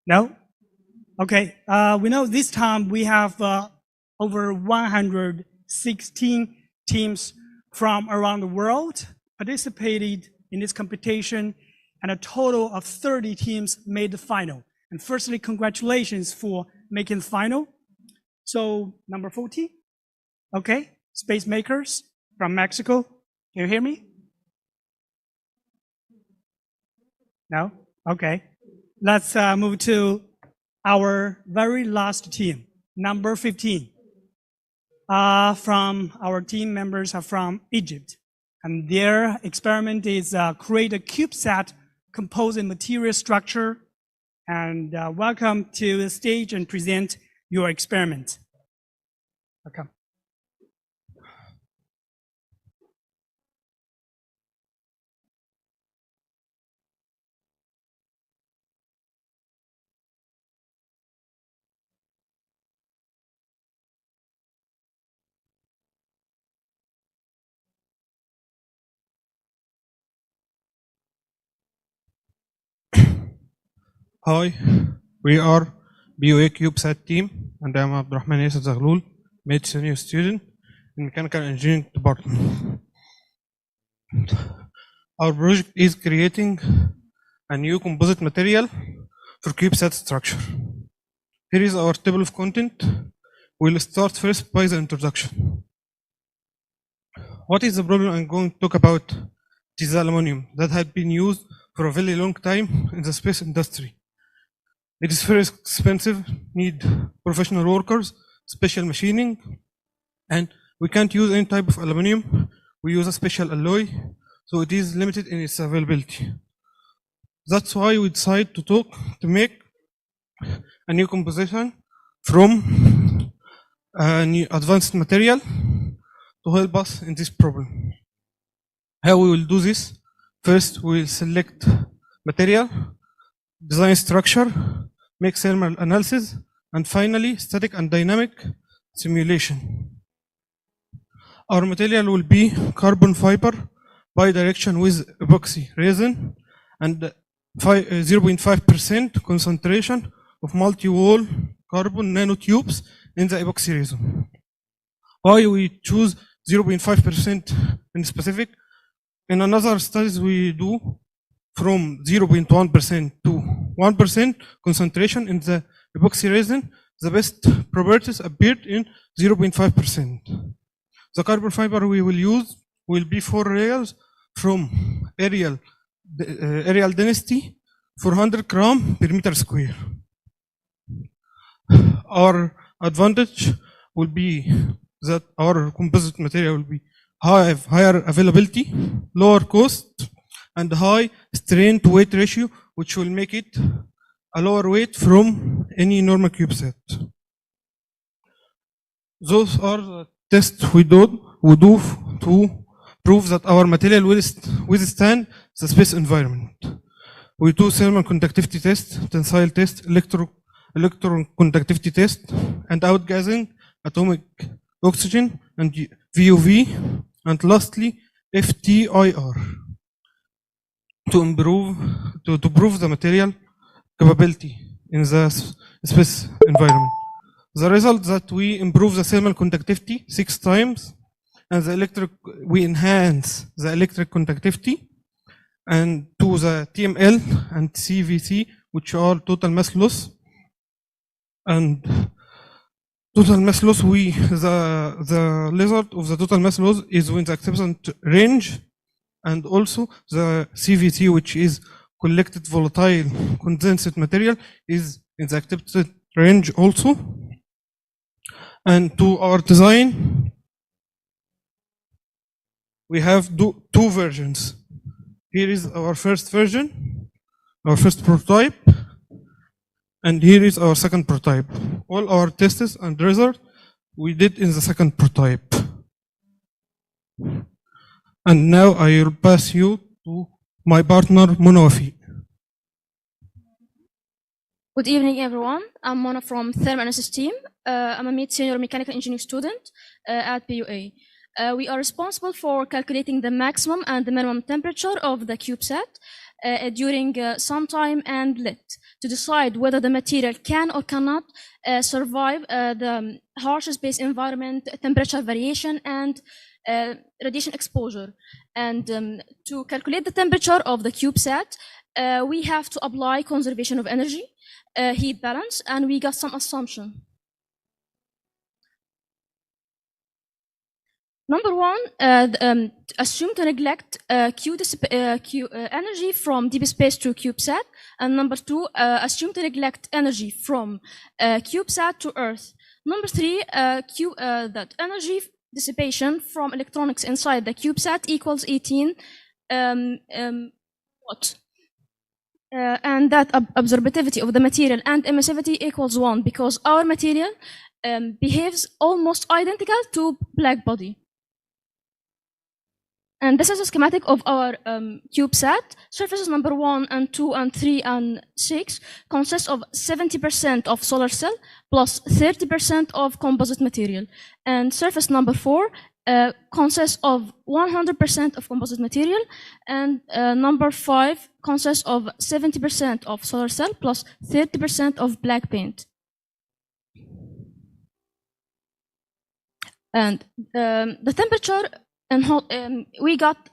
No? Okay, we know this time we have over 116 teams from around the world participated in this competition, and a total of 30 teams made the final. And firstly, congratulations for making the final. So number 14, okay, Space Makers from Mexico. Can you hear me? No? Okay. Let's move to our very last team, number 15. From our team members are from Egypt. And their experiment is create a CubeSat composite material structure. And welcome to the stage and present your experiment. Welcome. Hi, we are BOA CubeSat team, and I'm Abdurrahman Yasser Zaghlul, mid senior student in Mechanical Engineering Department. Our project is creating a new composite material for CubeSat structure. Here is our table of content. We'll start first by the introduction. What is the problem I'm going to talk about? It is aluminum that had been used for a very long time in the space industry. It is very expensive, need professional workers, special machining, and we can't use any type of aluminum. We use a special alloy, so it is limited in its availability. That's why we decided to make a new composition from a new advanced material to help us in this problem. How we will do this? First, we will select material, design structure, make thermal analysis, and finally, static and dynamic simulation. our material will be carbon fiber bidirection with epoxy resin and 0.5% concentration of multi-wall carbon nanotubes in the epoxy resin. Why we choose 0.5% in specific? In another studies we do from 0.1% to 1% concentration in the epoxy resin, the best properties appeared in 0.5%. The carbon fiber we will use will be 4 layers from aerial density 400 gram per meter square. Our advantage will be that our composite material will be higher availability, lower cost, and high strain to weight ratio, which will make it a lower weight from any normal CubeSat. Those are the tests we do to prove that our material will withstand the space environment. We do thermal conductivity test, tensile test, electron conductivity test, and outgassing, atomic oxygen, and VOV, and lastly, FTIR to prove the material capability in the space environment. The result that we improve the thermal conductivity 6 times, and we enhance the electric conductivity, and to the TML and CVC, which are total mass loss. And total mass loss, the result of the total mass loss is within the acceptance range, and also the CVC, which is collected volatile condensate material, is in the accepted range also. And to our design, we have 2 versions. Here is our first version, our first prototype, and here is our second prototype. All our tests and results we did in the second prototype. And now I will pass you to my partner, Munawafi. Good evening, everyone. I'm Mona from Thermal Analysis team. I'm a mid-senior mechanical engineering student at PUA. We are responsible for calculating the maximum and the minimum temperature of the CubeSat during suntime and lit to decide whether the material can or cannot survive the harsh space environment, temperature variation, and radiation exposure. And to calculate the temperature of the CubeSat, we have to apply conservation of energy, heat balance, and we got some assumption. Number 1, assume to neglect energy from deep space to CubeSat. And number 2, assume to neglect energy from CubeSat to Earth. Number 3, that energy dissipation from electronics inside the CubeSat equals 18 watt. And that absorptivity of the material and emissivity equals 1, because our material behaves almost identical to black body. And this is a schematic of our CubeSat. Surfaces number 1 and 2 and 3 and 6 consist of 70% of solar cell plus 30% of composite material. And surface number 4 consists of 100% of composite material. And number 5 consists of 70% of solar cell plus 30% of black paint. And the temperature and we got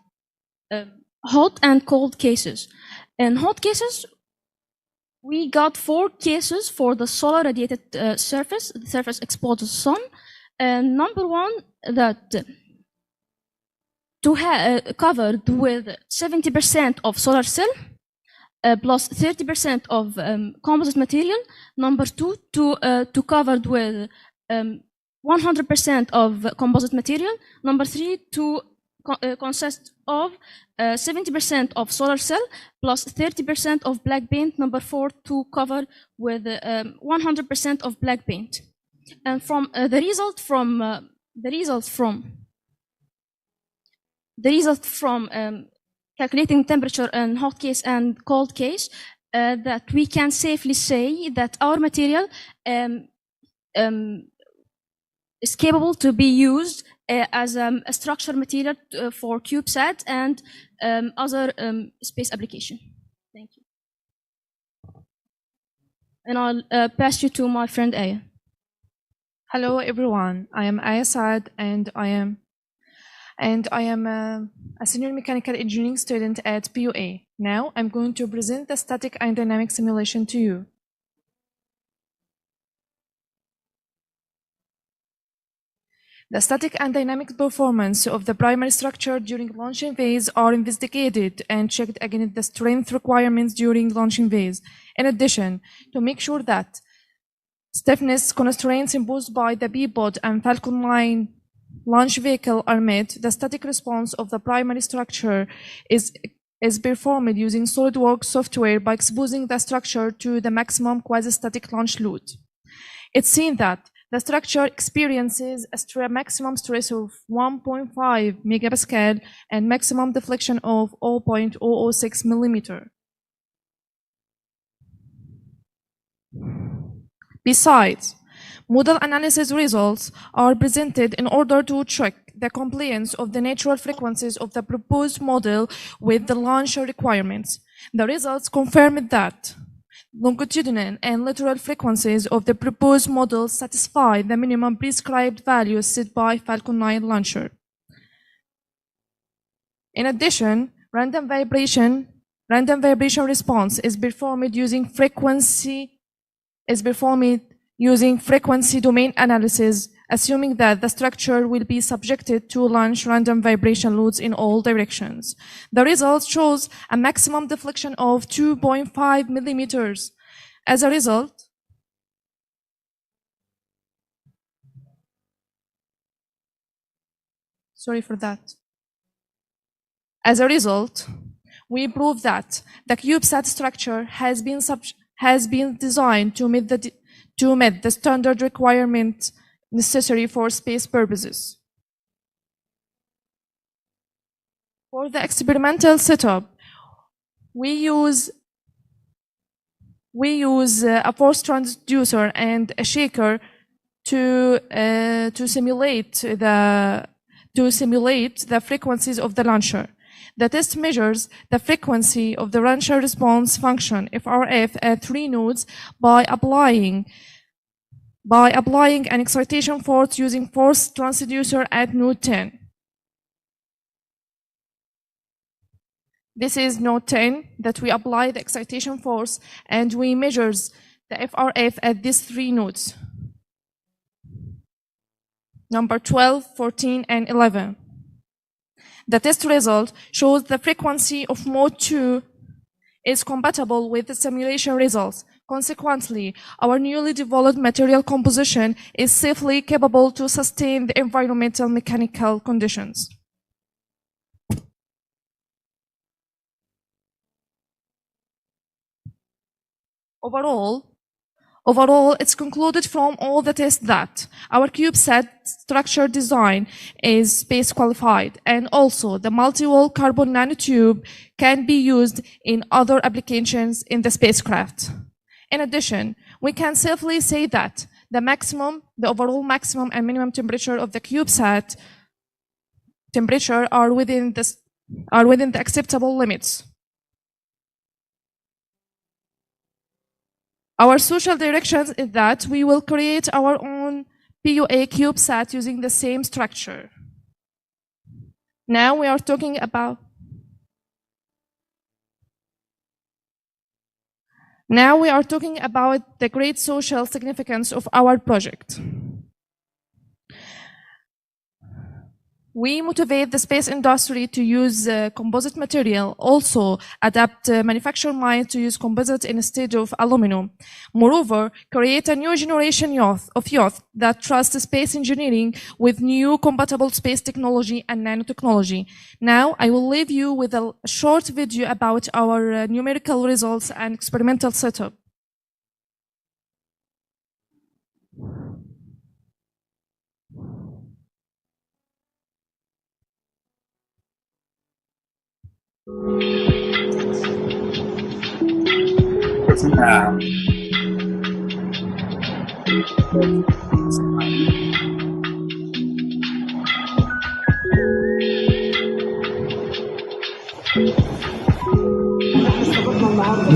hot and cold cases. In hot cases, we got 4 cases for the solar radiated surface, the surface exposed to the sun. And number 1, that to have covered with 70% of solar cell plus 30% of composite material. Number 2, to covered with 100% of composite material. Number 3, to consist of 70% of solar cell plus 30% of black paint. Number 4, to cover with 100% of black paint. And from the result from calculating temperature in hot case and cold case, that we can safely say that our material is capable to be used as a structure material for CubeSat and other space application. Thank you. And I'll pass you to my friend Aya. Hello everyone, I am Aya Saad and I am a senior mechanical engineering student at PUA. Now I'm going to present the static and dynamic simulation to you. The static and dynamic performance of the primary structure during launching phase are investigated and checked against the strength requirements during launching phase. In addition, to make sure that stiffness constraints imposed by the B-pod and Falcon 9 launch vehicle are met, the static response of the primary structure is performed using SolidWorks software by exposing the structure to the maximum quasi-static launch load. It's seen that the structure experiences a maximum stress of 1.5 megapascal and maximum deflection of 0.006 millimeter. Besides, model analysis results are presented in order to check the compliance of the natural frequencies of the proposed model with the launcher requirements. The results confirmed that longitudinal and lateral frequencies of the proposed model satisfy the minimum prescribed values set by Falcon 9 launcher. In addition, random vibration response is performed using frequency domain analysis, assuming that the structure will be subjected to launch random vibration loads in all directions. The result shows a maximum deflection of 2.5 millimeters. As a result, we prove that the CubeSat structure has been designed to meet the standard requirement necessary for space purposes. For the experimental setup, we use a force transducer and a shaker to simulate the frequencies of the launcher. The test measures the frequency of the launcher response function FRF at 3 nodes by applying an excitation force using force transducer at node 10. This is node 10 that we apply the excitation force, and we measure the FRF at these 3 nodes, number 12, 14, and 11. The test result shows the frequency of mode 2 is compatible with the simulation results. Consequently, our newly developed material composition is safely capable to sustain the environmental mechanical conditions. Overall, it's concluded from all the tests that our CubeSat structure design is space qualified, and also the multi-wall carbon nanotube can be used in other applications in the spacecraft. In addition, we can safely say that the overall maximum and minimum temperature of the CubeSat temperature are within the acceptable limits. Our social direction is that we will create our own PUA CubeSat using the same structure. Now we are talking about the great social significance of our project. We motivate the space industry to use composite material, also adapt manufacturing lines to use composite instead of aluminum. Moreover, create a new generation of youth that trust space engineering with new compatible space technology and nanotechnology. Now, I will leave you with a short video about our numerical results and experimental setup.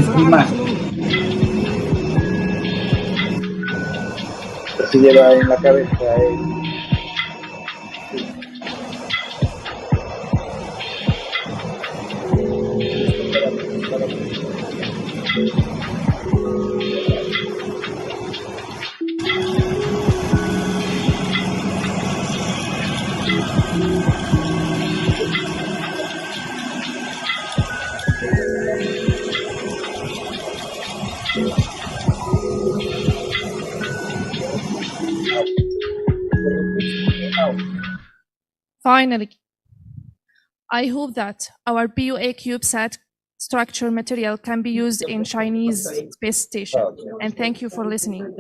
低慢。Se lleva en la cabeza Finally, I hope that our PUA CubeSat structure material can be used in Chinese space station. And thank you for listening.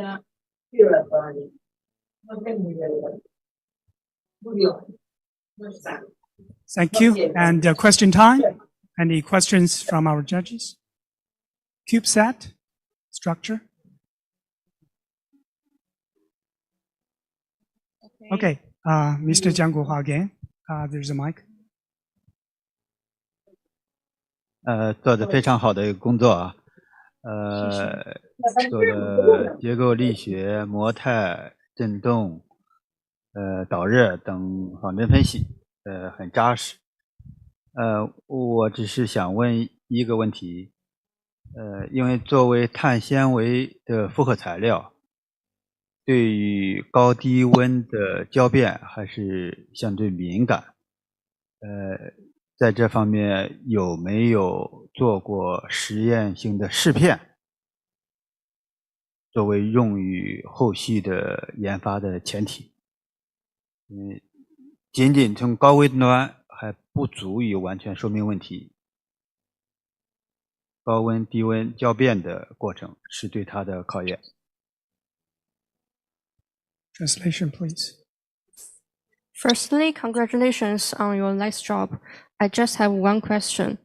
Thank you. And question time. Any questions from our judges? CubeSat structure. Okay. Mr. Jiang Guohua again. There's a mic. 做得非常好的一个工作啊，做了结构力学、模态、振动、导热等仿真分析，很扎实。我只是想问一个问题，因为作为碳纤维的复合材料，对于高低温的交变还是相对敏感。在这方面有没有做过实验性的试片，作为用于后续的研发的前提？仅仅从高温端还不足以完全说明问题。高温低温交变的过程是对它的考验。Translation, please. Firstly, congratulations on your nice job. I just have one question.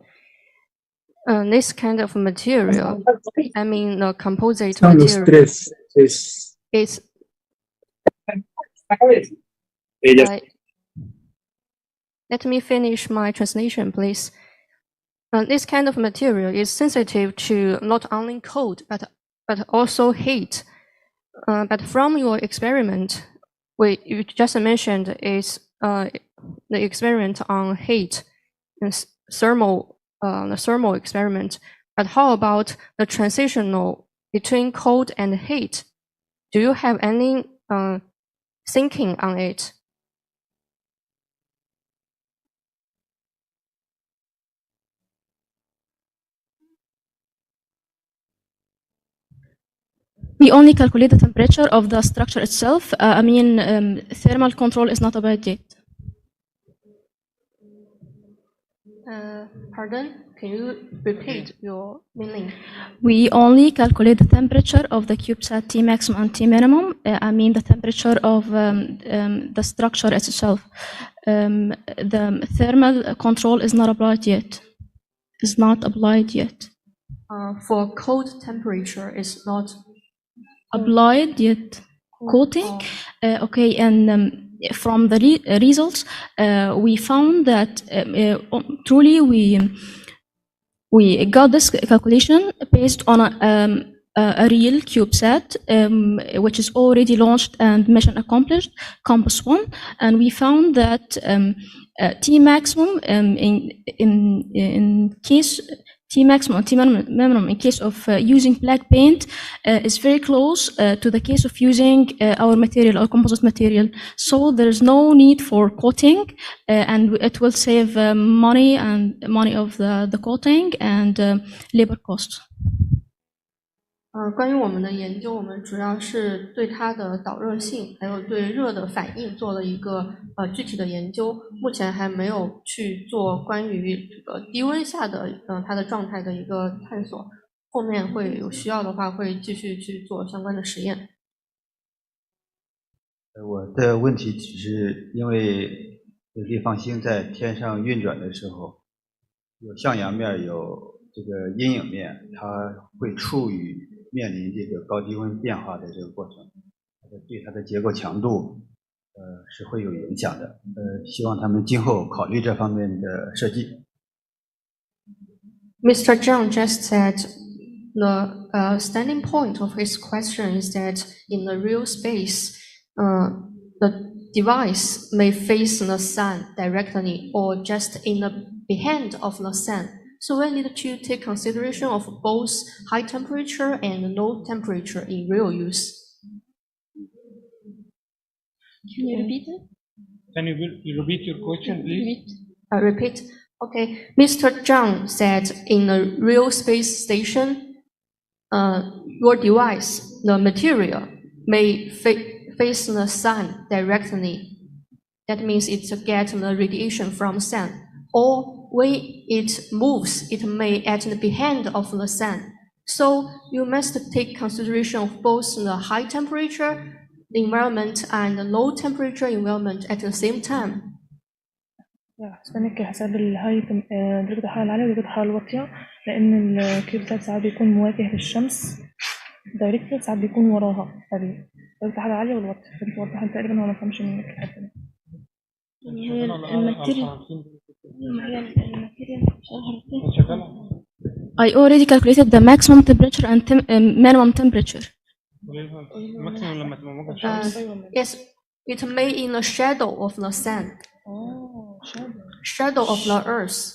This kind of material, I mean the composite material, is let me finish my translation, please. This kind of material is sensitive to not only cold but also heat. But from your experiment, you just mentioned is the experiment on heat and the thermal experiment. But how about the transitional between cold and heat? Do you have any thinking on it? We only calculate the temperature of the structure itself. Thermal control is not applied yet. Pardon? Can you repeat your meaning? We only calculate the temperature of the CubeSat T maximum and T minimum. The temperature of the structure itself. The thermal control is not applied yet. For cold temperature, is not applied yet. Coating. Okay, and from the results, we found that truly we got this calculation based on a real CubeSat, which is already launched and mission accomplished, Compass 1, and we found that T maximum in case T maximum, T minimum in case of using black paint is very close to the case of using our material, our composite material. So there's no need for coating, and it will save money of the coating and labor costs. 关于我们的研究，我们主要是对它的导热性，还有对热的反应做了一个具体的研究。目前还没有去做关于这个低温下的它的状态的一个探索。后面会有需要的话，会继续去做相关的实验。我的问题只是因为立方星在天上运转的时候，有向阳面，有这个阴影面，它会处于面临这个高低温变化的这个过程，对它的结构强度是会有影响的。希望他们今后考虑这方面的设计。Mr. Zhang just said The standing point of his question is that in the real space, the device may face the sun directly or just in the behind of the sun. So we need to take consideration of both high temperature and low temperature in real use. Can you repeat it? Can you repeat your question, please? I repeat. Okay, Mr. Zhang said in a real space station, your device, the material, may face the sun directly. That means it gets the radiation from sun. Or when it moves, it may at the behind of the sun. So you must take consideration of both the high temperature environment and the low temperature environment at the same time. هسبانك حسب الهاي درجة الحرارة العالية ودرجة الحرارة الواطية لأن الكيوبسات ساعات بيكون مواجه للشمس دايركت ساعات بيكون وراها درجة الحرارة العالية والواطية فأنت وضحت تقريبا هو ما فهمش منك الحتة دي. يعني هي الماتيريال I already calculated the maximum temperature and minimum temperature. Yes, it may in the shadow of the sun. Shadow of the earth.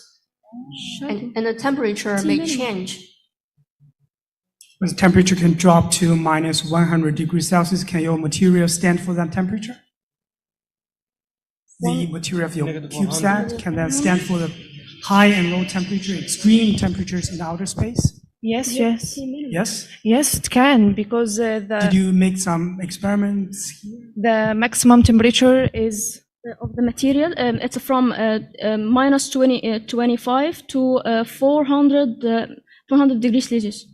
And the temperature may change. The temperature can drop to minus 100 degrees Celsius. Can your material stand for that temperature? The material of your CubeSat can then stand for the high and low temperature, extreme temperatures in outer space? Yes. Yes? Yes, it can, because Did you make some experiments? the maximum temperature is of the material, it's from minus 25 to 400 degrees Celsius.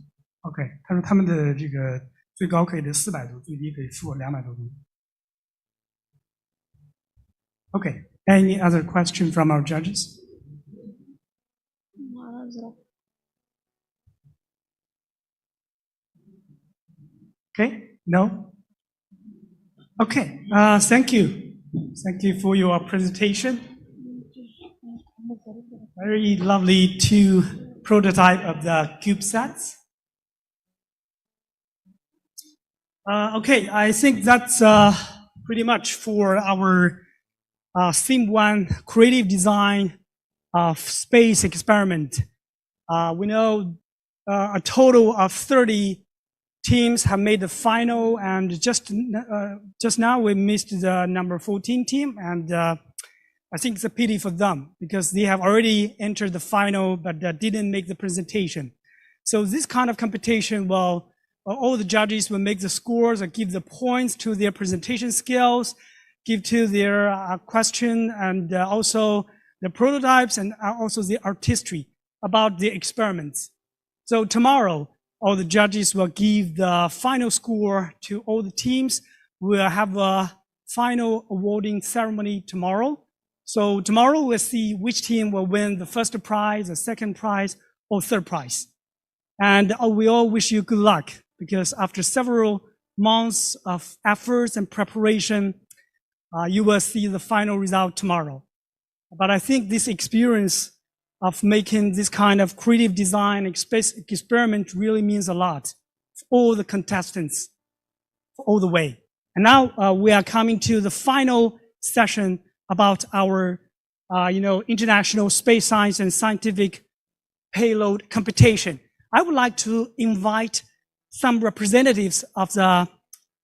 OK， 他说他们的这个最高可以得400度，最低可以负200多度。OK, any other question from our judges? OK, no? OK, thank you. Thank you for your presentation. Very lovely two prototype of the CubeSats. OK, I think that's pretty much for our theme 1 creative design of space experiment. We know a total of 30 teams have made the final, and just now we missed the number 14 team, and I think it's a pity for them because they have already entered the final but didn't make the presentation. So this kind of competition will, all the judges will make the scores or give the points to their presentation skills, give to their question, and also the prototypes, and also the artistry about the experiments. So tomorrow, all the judges will give the final score to all the teams. We'll have a final awarding ceremony tomorrow. So tomorrow we'll see which team will win the first prize, the second prize, or third prize. And we all wish you good luck, because after several months of efforts and preparation, you will see the final result tomorrow. But I think this experience of making this kind of creative design experiment really means a lot for all the contestants all the way. And now we are coming to the final session about our international space science and scientific payload competition. I would like to invite some representatives of the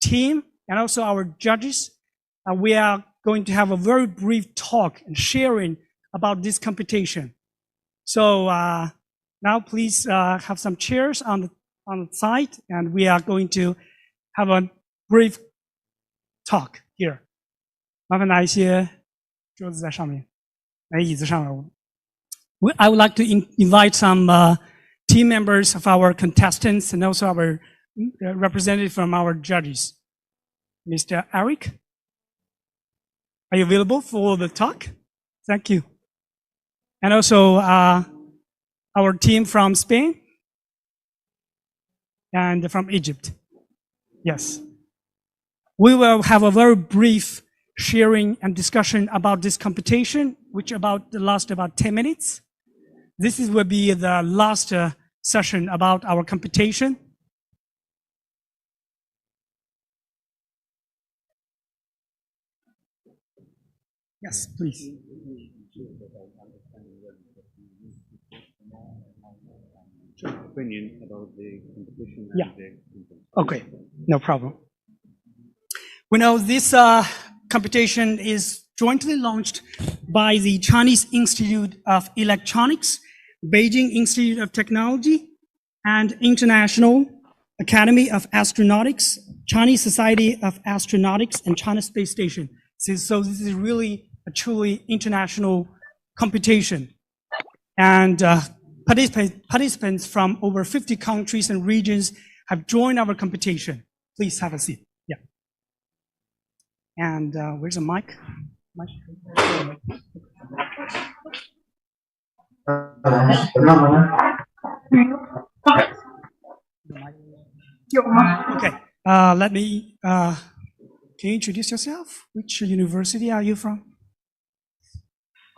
team and also our judges. We are going to have a very brief talk and sharing about this competition. So now please have some chairs on the side, and we are going to have a brief talk here. 麻烦拿一些桌子在上面，来椅子上了。I would like to invite some team members of our contestants and also our representative from our judges. Mr. Eric, are you available for the talk? Thank you. And also our team from Spain and from Egypt. Yes. We will have a very brief sharing and discussion about this competition, which last about 10 minutes. This will be the last session about our computation. Yes, please. Opinion about the competition. Yeah. Okay, no problem. We know this competition is jointly launched by the Chinese Institute of Electronics, Beijing Institute of Technology, and International Academy of Astronautics, Chinese Society of Astronautics, and China Space Station. So this is really a truly international competition. And participants from over 50 countries and regions have joined our competition. Please have a seat. Yeah. And where's the mic? Okay. Let me. Can you introduce yourself? Which university are you from?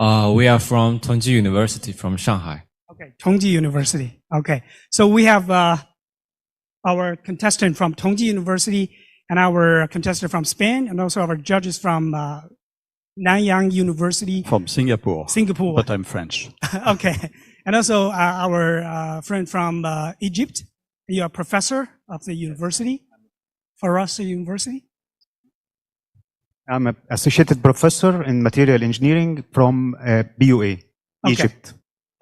We are from Tongji University from Shanghai. Okay, Tongji University. Okay, so we have our contestant from Tongji University and our contestant from Spain, and also our judges from Nanyang University. From Singapore. Singapore. But I'm French. Okay, and also our friend from Egypt. You are a professor of the university, Faras University. I'm an associated professor in material engineering from BUA, Egypt.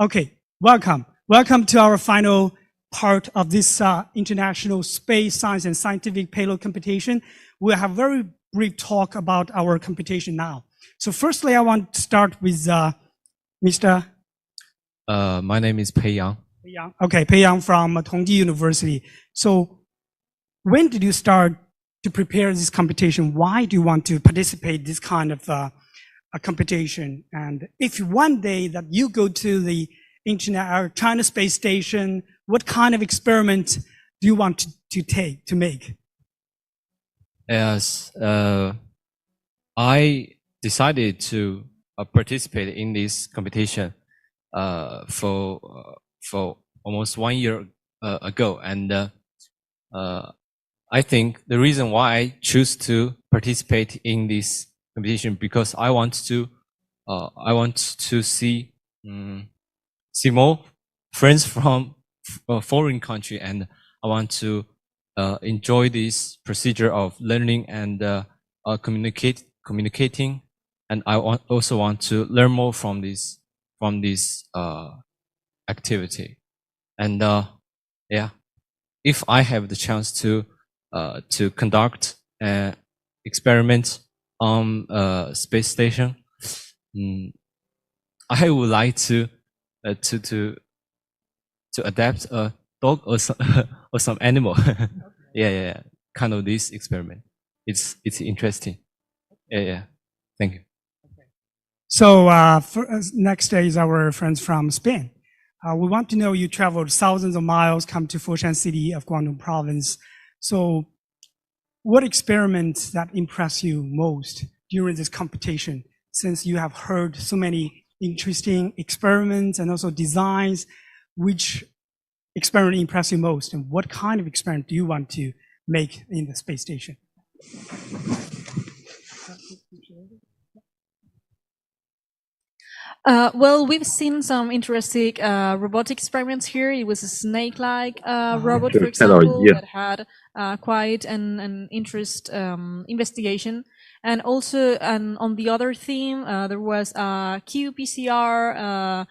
Okay, welcome. Welcome to our final part of this international space science and scientific payload competition. We'll have a very brief talk about our competition now. So firstly, I want to start with Mr. My name is Pei Yang. Okay, Pei Yang from Tongji University. So when did you start to prepare this competition? Why do you want to participate in this kind of a competition? And if one day that you go to the China Space Station, what kind of experiment do you want to make? Yes, I decided to participate in this competition for almost 1 year ago, and I think the reason why I choose to participate in this competition because I want to see more friends from a foreign country, and I want to enjoy this procedure of learning and communicating, and I also want to learn more from this activity. And yeah, if I have the chance to conduct an experiment on a space station, I would like to adapt a dog or some animal. yeah, kind of this experiment. It's interesting. Yeah. Thank you. So next is our friends from Spain. We want to know you traveled thousands of miles, come to Foshan city of Guangdong province. So what experiments that impress you most during this competition, since you have heard so many interesting experiments and also designs? Which experiment impressed you most, and what kind of experiment do you want to make in the space station? Well, we've seen some interesting robotic experiments here. It was a snake-like robot, for example, that had quite an interest investigation. And also, on the other theme, there was a qPCR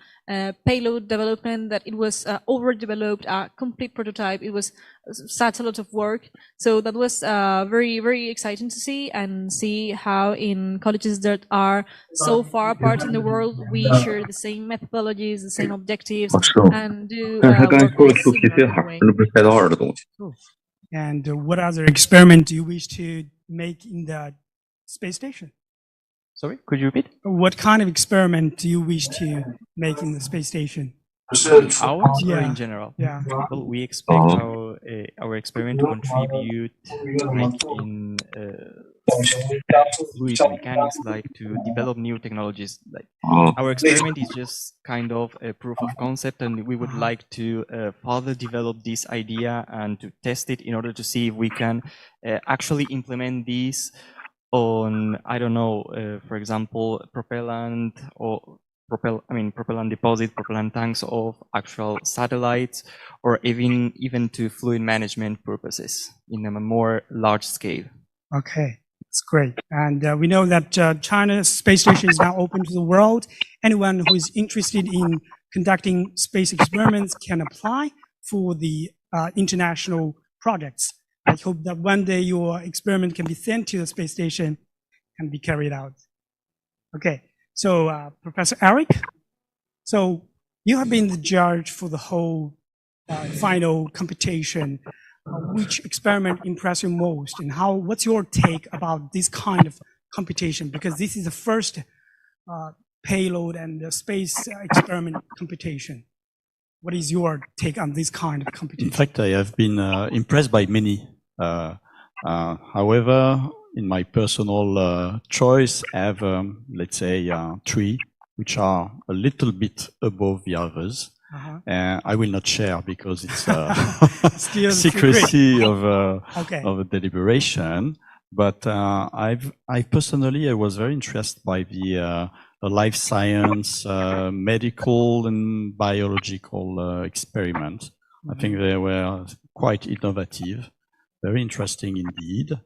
payload development that it was overdeveloped, a complete prototype. It was such a lot of work. So that was very, very exciting to see, and see how in colleges that are so far apart in the world, we share the same methodologies, the same objectives, and do work in a similar way. And what other experiment do you wish to make in the space station? Sorry, could you repeat? What kind of experiment do you wish to make in the space station? Ours or Yeah. in general? Yeah. Well, we expect our our experiment to contribute like in fluid mechanics, like to develop new technologies. Like our experiment is just kind of a proof of concept, and we would like to further develop this idea and to test it in order to see if we can actually implement this on, I don't know, for example, propellant or propellant deposit, propellant tanks of actual satellites, or even to fluid management purposes in a more large scale. Okay, it's great. And we know that China's space station is now open to the world. Anyone who is interested in conducting space experiments can apply for the international projects. I hope that one day your experiment can be sent to the space station and be carried out. Okay, so Professor Eric, so you have been the judge for the whole final computation. Which experiment impressed you most, and what's your take about this kind of computation? Because this is the first payload and the space experiment computation. What is your take on this kind of computation? In fact, I have been impressed by many. However, in my personal choice, I have, let's say, 3, which are a little bit above the others. I will not share because it's secrecy of a deliberation. But I personally was very interested by the life science, medical, and biological experiments. I think they were quite innovative, very interesting indeed.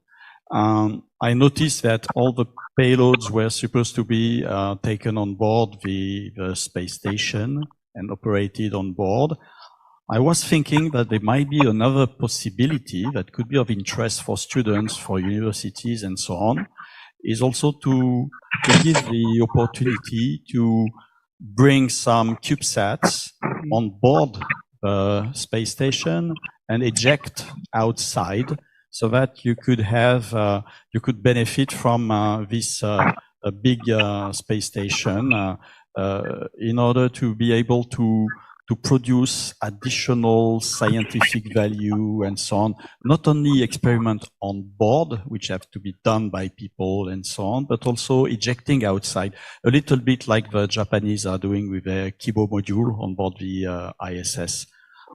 I noticed that all the payloads were supposed to be taken on board the space station and operated on board. I was thinking that there might be another possibility that could be of interest for students, for universities, and so on, is also to give the opportunity to bring some CubeSats on board the space station and eject outside, so that you could have you could benefit from this big space station in order to be able to produce additional scientific value and so on. Not only experiment on board, which have to be done by people and so on, but also ejecting outside, a little bit like the Japanese are doing with their Kibo module on board the ISS.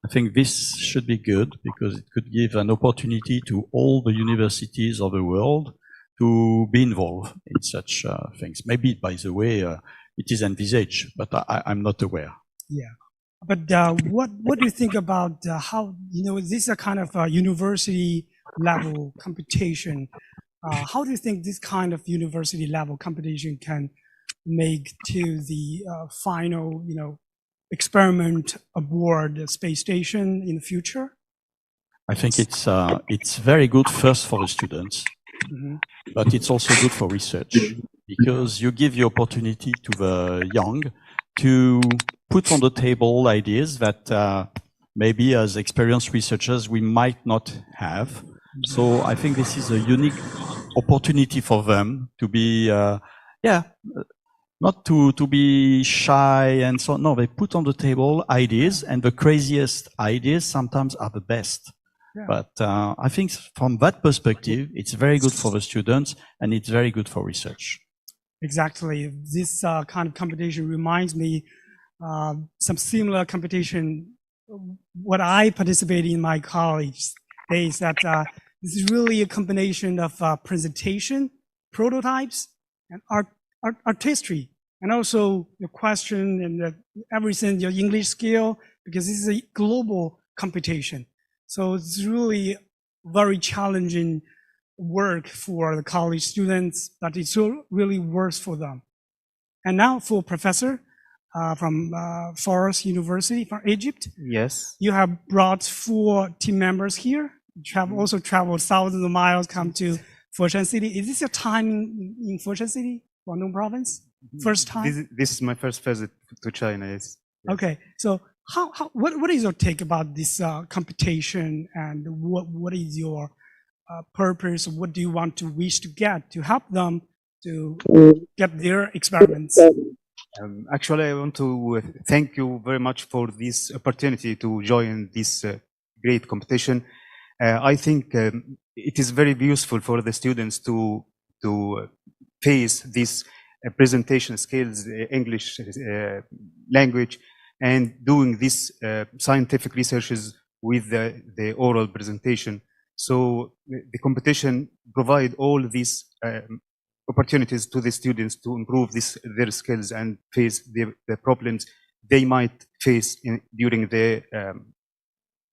I think this should be good because it could give an opportunity to all the universities of the world to be involved in such things. Maybe, by the way, it is envisaged, but I'm not aware. Yeah. But what do you think about how, this is a kind of university level computation. How do you think this kind of university level computation can make to the final, experiment aboard the space station in the future? I think it's very good first for the students, but it's also good for research because you give the opportunity to the young to put on the table ideas that maybe as experienced researchers we might not have. So I think this is a unique opportunity for them to be, not to be shy and so on. No, they put on the table ideas, and the craziest ideas sometimes are the best. Yeah. But I think from that perspective, it's very good for the students and it's very good for research. Exactly. This kind of computation reminds me some similar computation. What I participated in my college days, that this is really a combination of presentation, prototypes, and artistry, and also your question and everything, your English skill, because this is a global computation. So it's really very challenging work for the college students, but it's really works for them. And now for Professor from Forest University from Egypt. Yes. You have brought 4 team members here. You have also traveled thousands of miles, come to Foshan City. Is this your time in Foshan City, Guangdong Province? First time? This is my first visit to China, yes. Okay, so what is your take about this computation, and what is your purpose? What do you wish to get to help them to get their experiments? Actually, I want to thank you very much for this opportunity to join this great competition. I think it is very useful for the students to face these presentation skills, English language, and doing these scientific researches with the oral presentation. So the competition provide all these opportunities to the students to improve their skills and face the problems they might face during the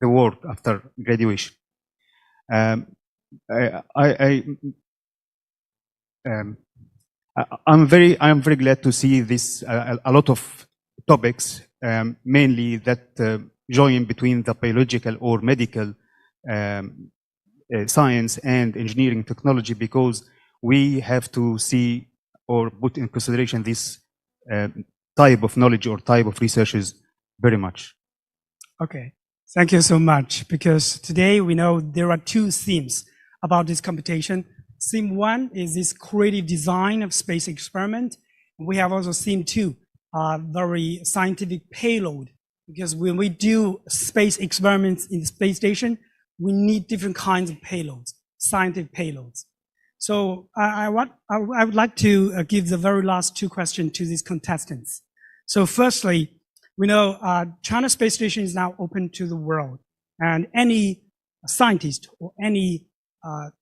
work after graduation. I'm very glad to see this a lot of topics, mainly that join between the biological or medical science and engineering technology, because we have to see or put in consideration this type of knowledge or type of researches very much. Okay, thank you so much. Because today we know there are two themes about this competition. Theme one is this creative design of space experiment. We have also theme two, very scientific payload. Because when we do space experiments in the space station, we need different kinds of payloads, scientific payloads. So I would like to give the very last two questions to these contestants. So firstly, we know China Space Station is now open to the world, and any scientist or any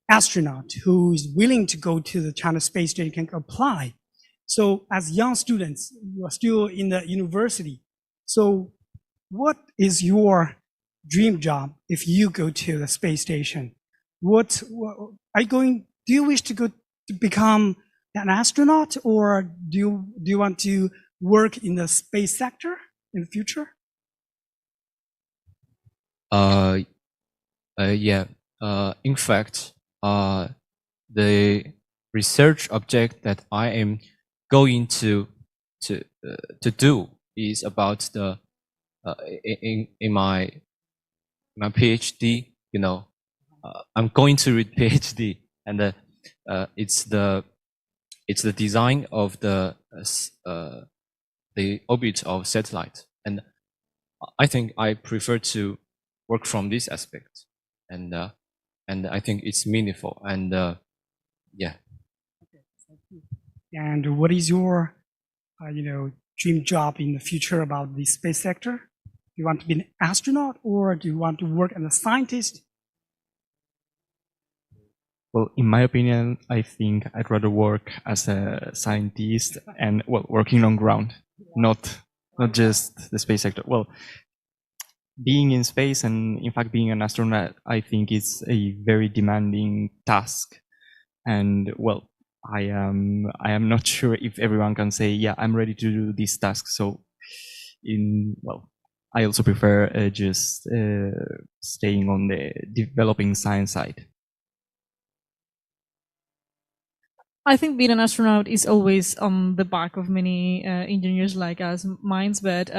astronaut who is willing to go to the China Space Station can apply. So as young students, you are still in the university. So what is your dream job if you go to the space station? What are you going? Do you wish to go to become an astronaut, or do you want to work in the space sector in the future? Yeah. In fact, the research object that I am going to do is about the in my PhD. You know, I'm going to read PhD, and it's the design of the orbit of satellite, and I think I prefer to work from this aspect, and I think it's meaningful, and yeah. Okay, thank you. And what is your dream job in the future about the space sector? Do you want to be an astronaut, or do you want to work as a scientist? Well, in my opinion, I think I'd rather work as a scientist and, well, working on ground, not just the space sector. Well, being in space and, in fact, being an astronaut, I think is a very demanding task. And, well, I am not sure if everyone can say, yeah, I'm ready to do this task. So, I also prefer just staying on the developing science side. I think being an astronaut is always on the back of many engineers like us minds, but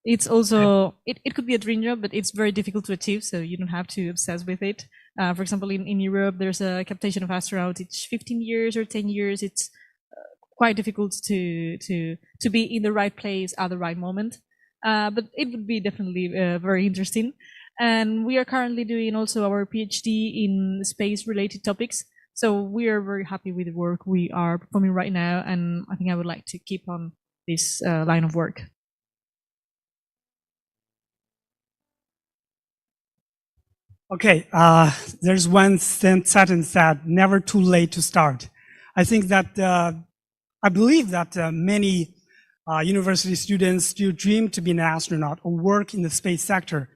it's also, it could be a dream job, but it's very difficult to achieve, so you don't have to obsess with it. For example, in Europe, there's a capitation of astronauts each 15 years or 10 years. It's quite difficult to be in the right place at the right moment. But it would be definitely very interesting. And we are currently doing also our PhD in space-related topics. So we are very happy with the work we are performing right now, and I think I would like to keep on this line of work. Okay, there's one sentence that never too late to start. I think that I believe that many university students still dream to be an astronaut or work in the space sector.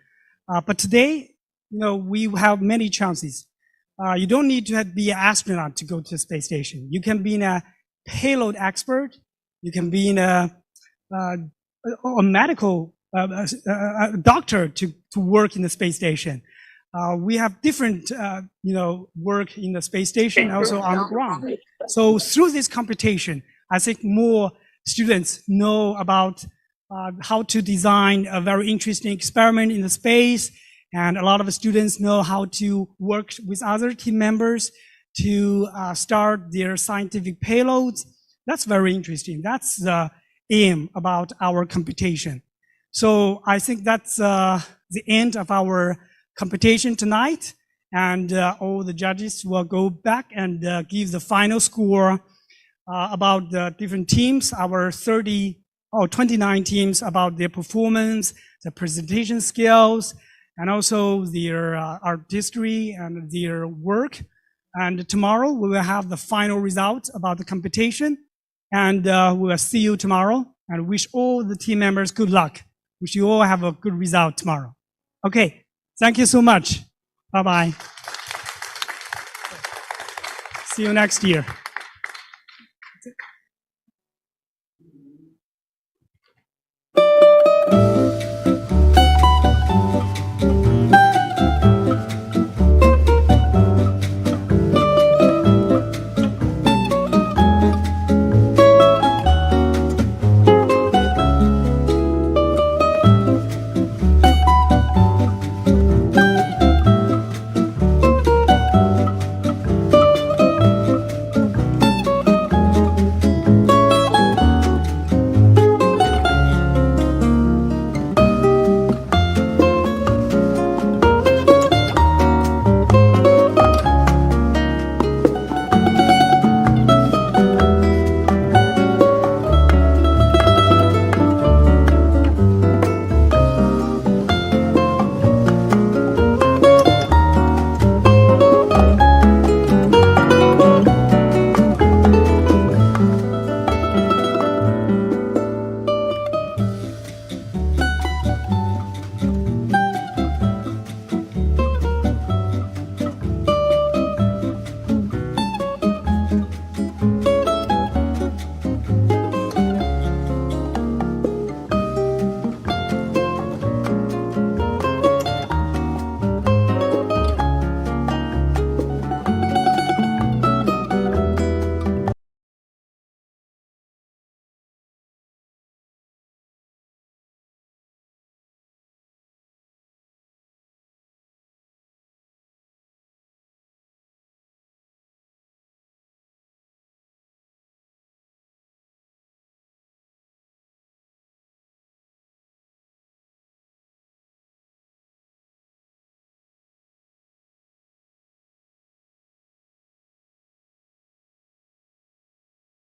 But today, we have many chances. You don't need to be an astronaut to go to the space station. You can be a payload expert. You can be a medical doctor to work in the space station. We have different, work in the space station, also on the ground. So through this competition, I think more students know about how to design a very interesting experiment in the space. And a lot of students know how to work with other team members to start their scientific payloads. That's very interesting. That's the aim about our competition. So I think that's the end of our competition tonight, and all the judges will go back and give the final score about the different teams, our 29 teams, about their performance, the presentation skills, and also their artistry and their work. And tomorrow we will have the final results about the competition, and we will see you tomorrow, and wish all the team members good luck. Wish you all have a good result tomorrow. Okay, thank you so much. Bye-bye. See you next year.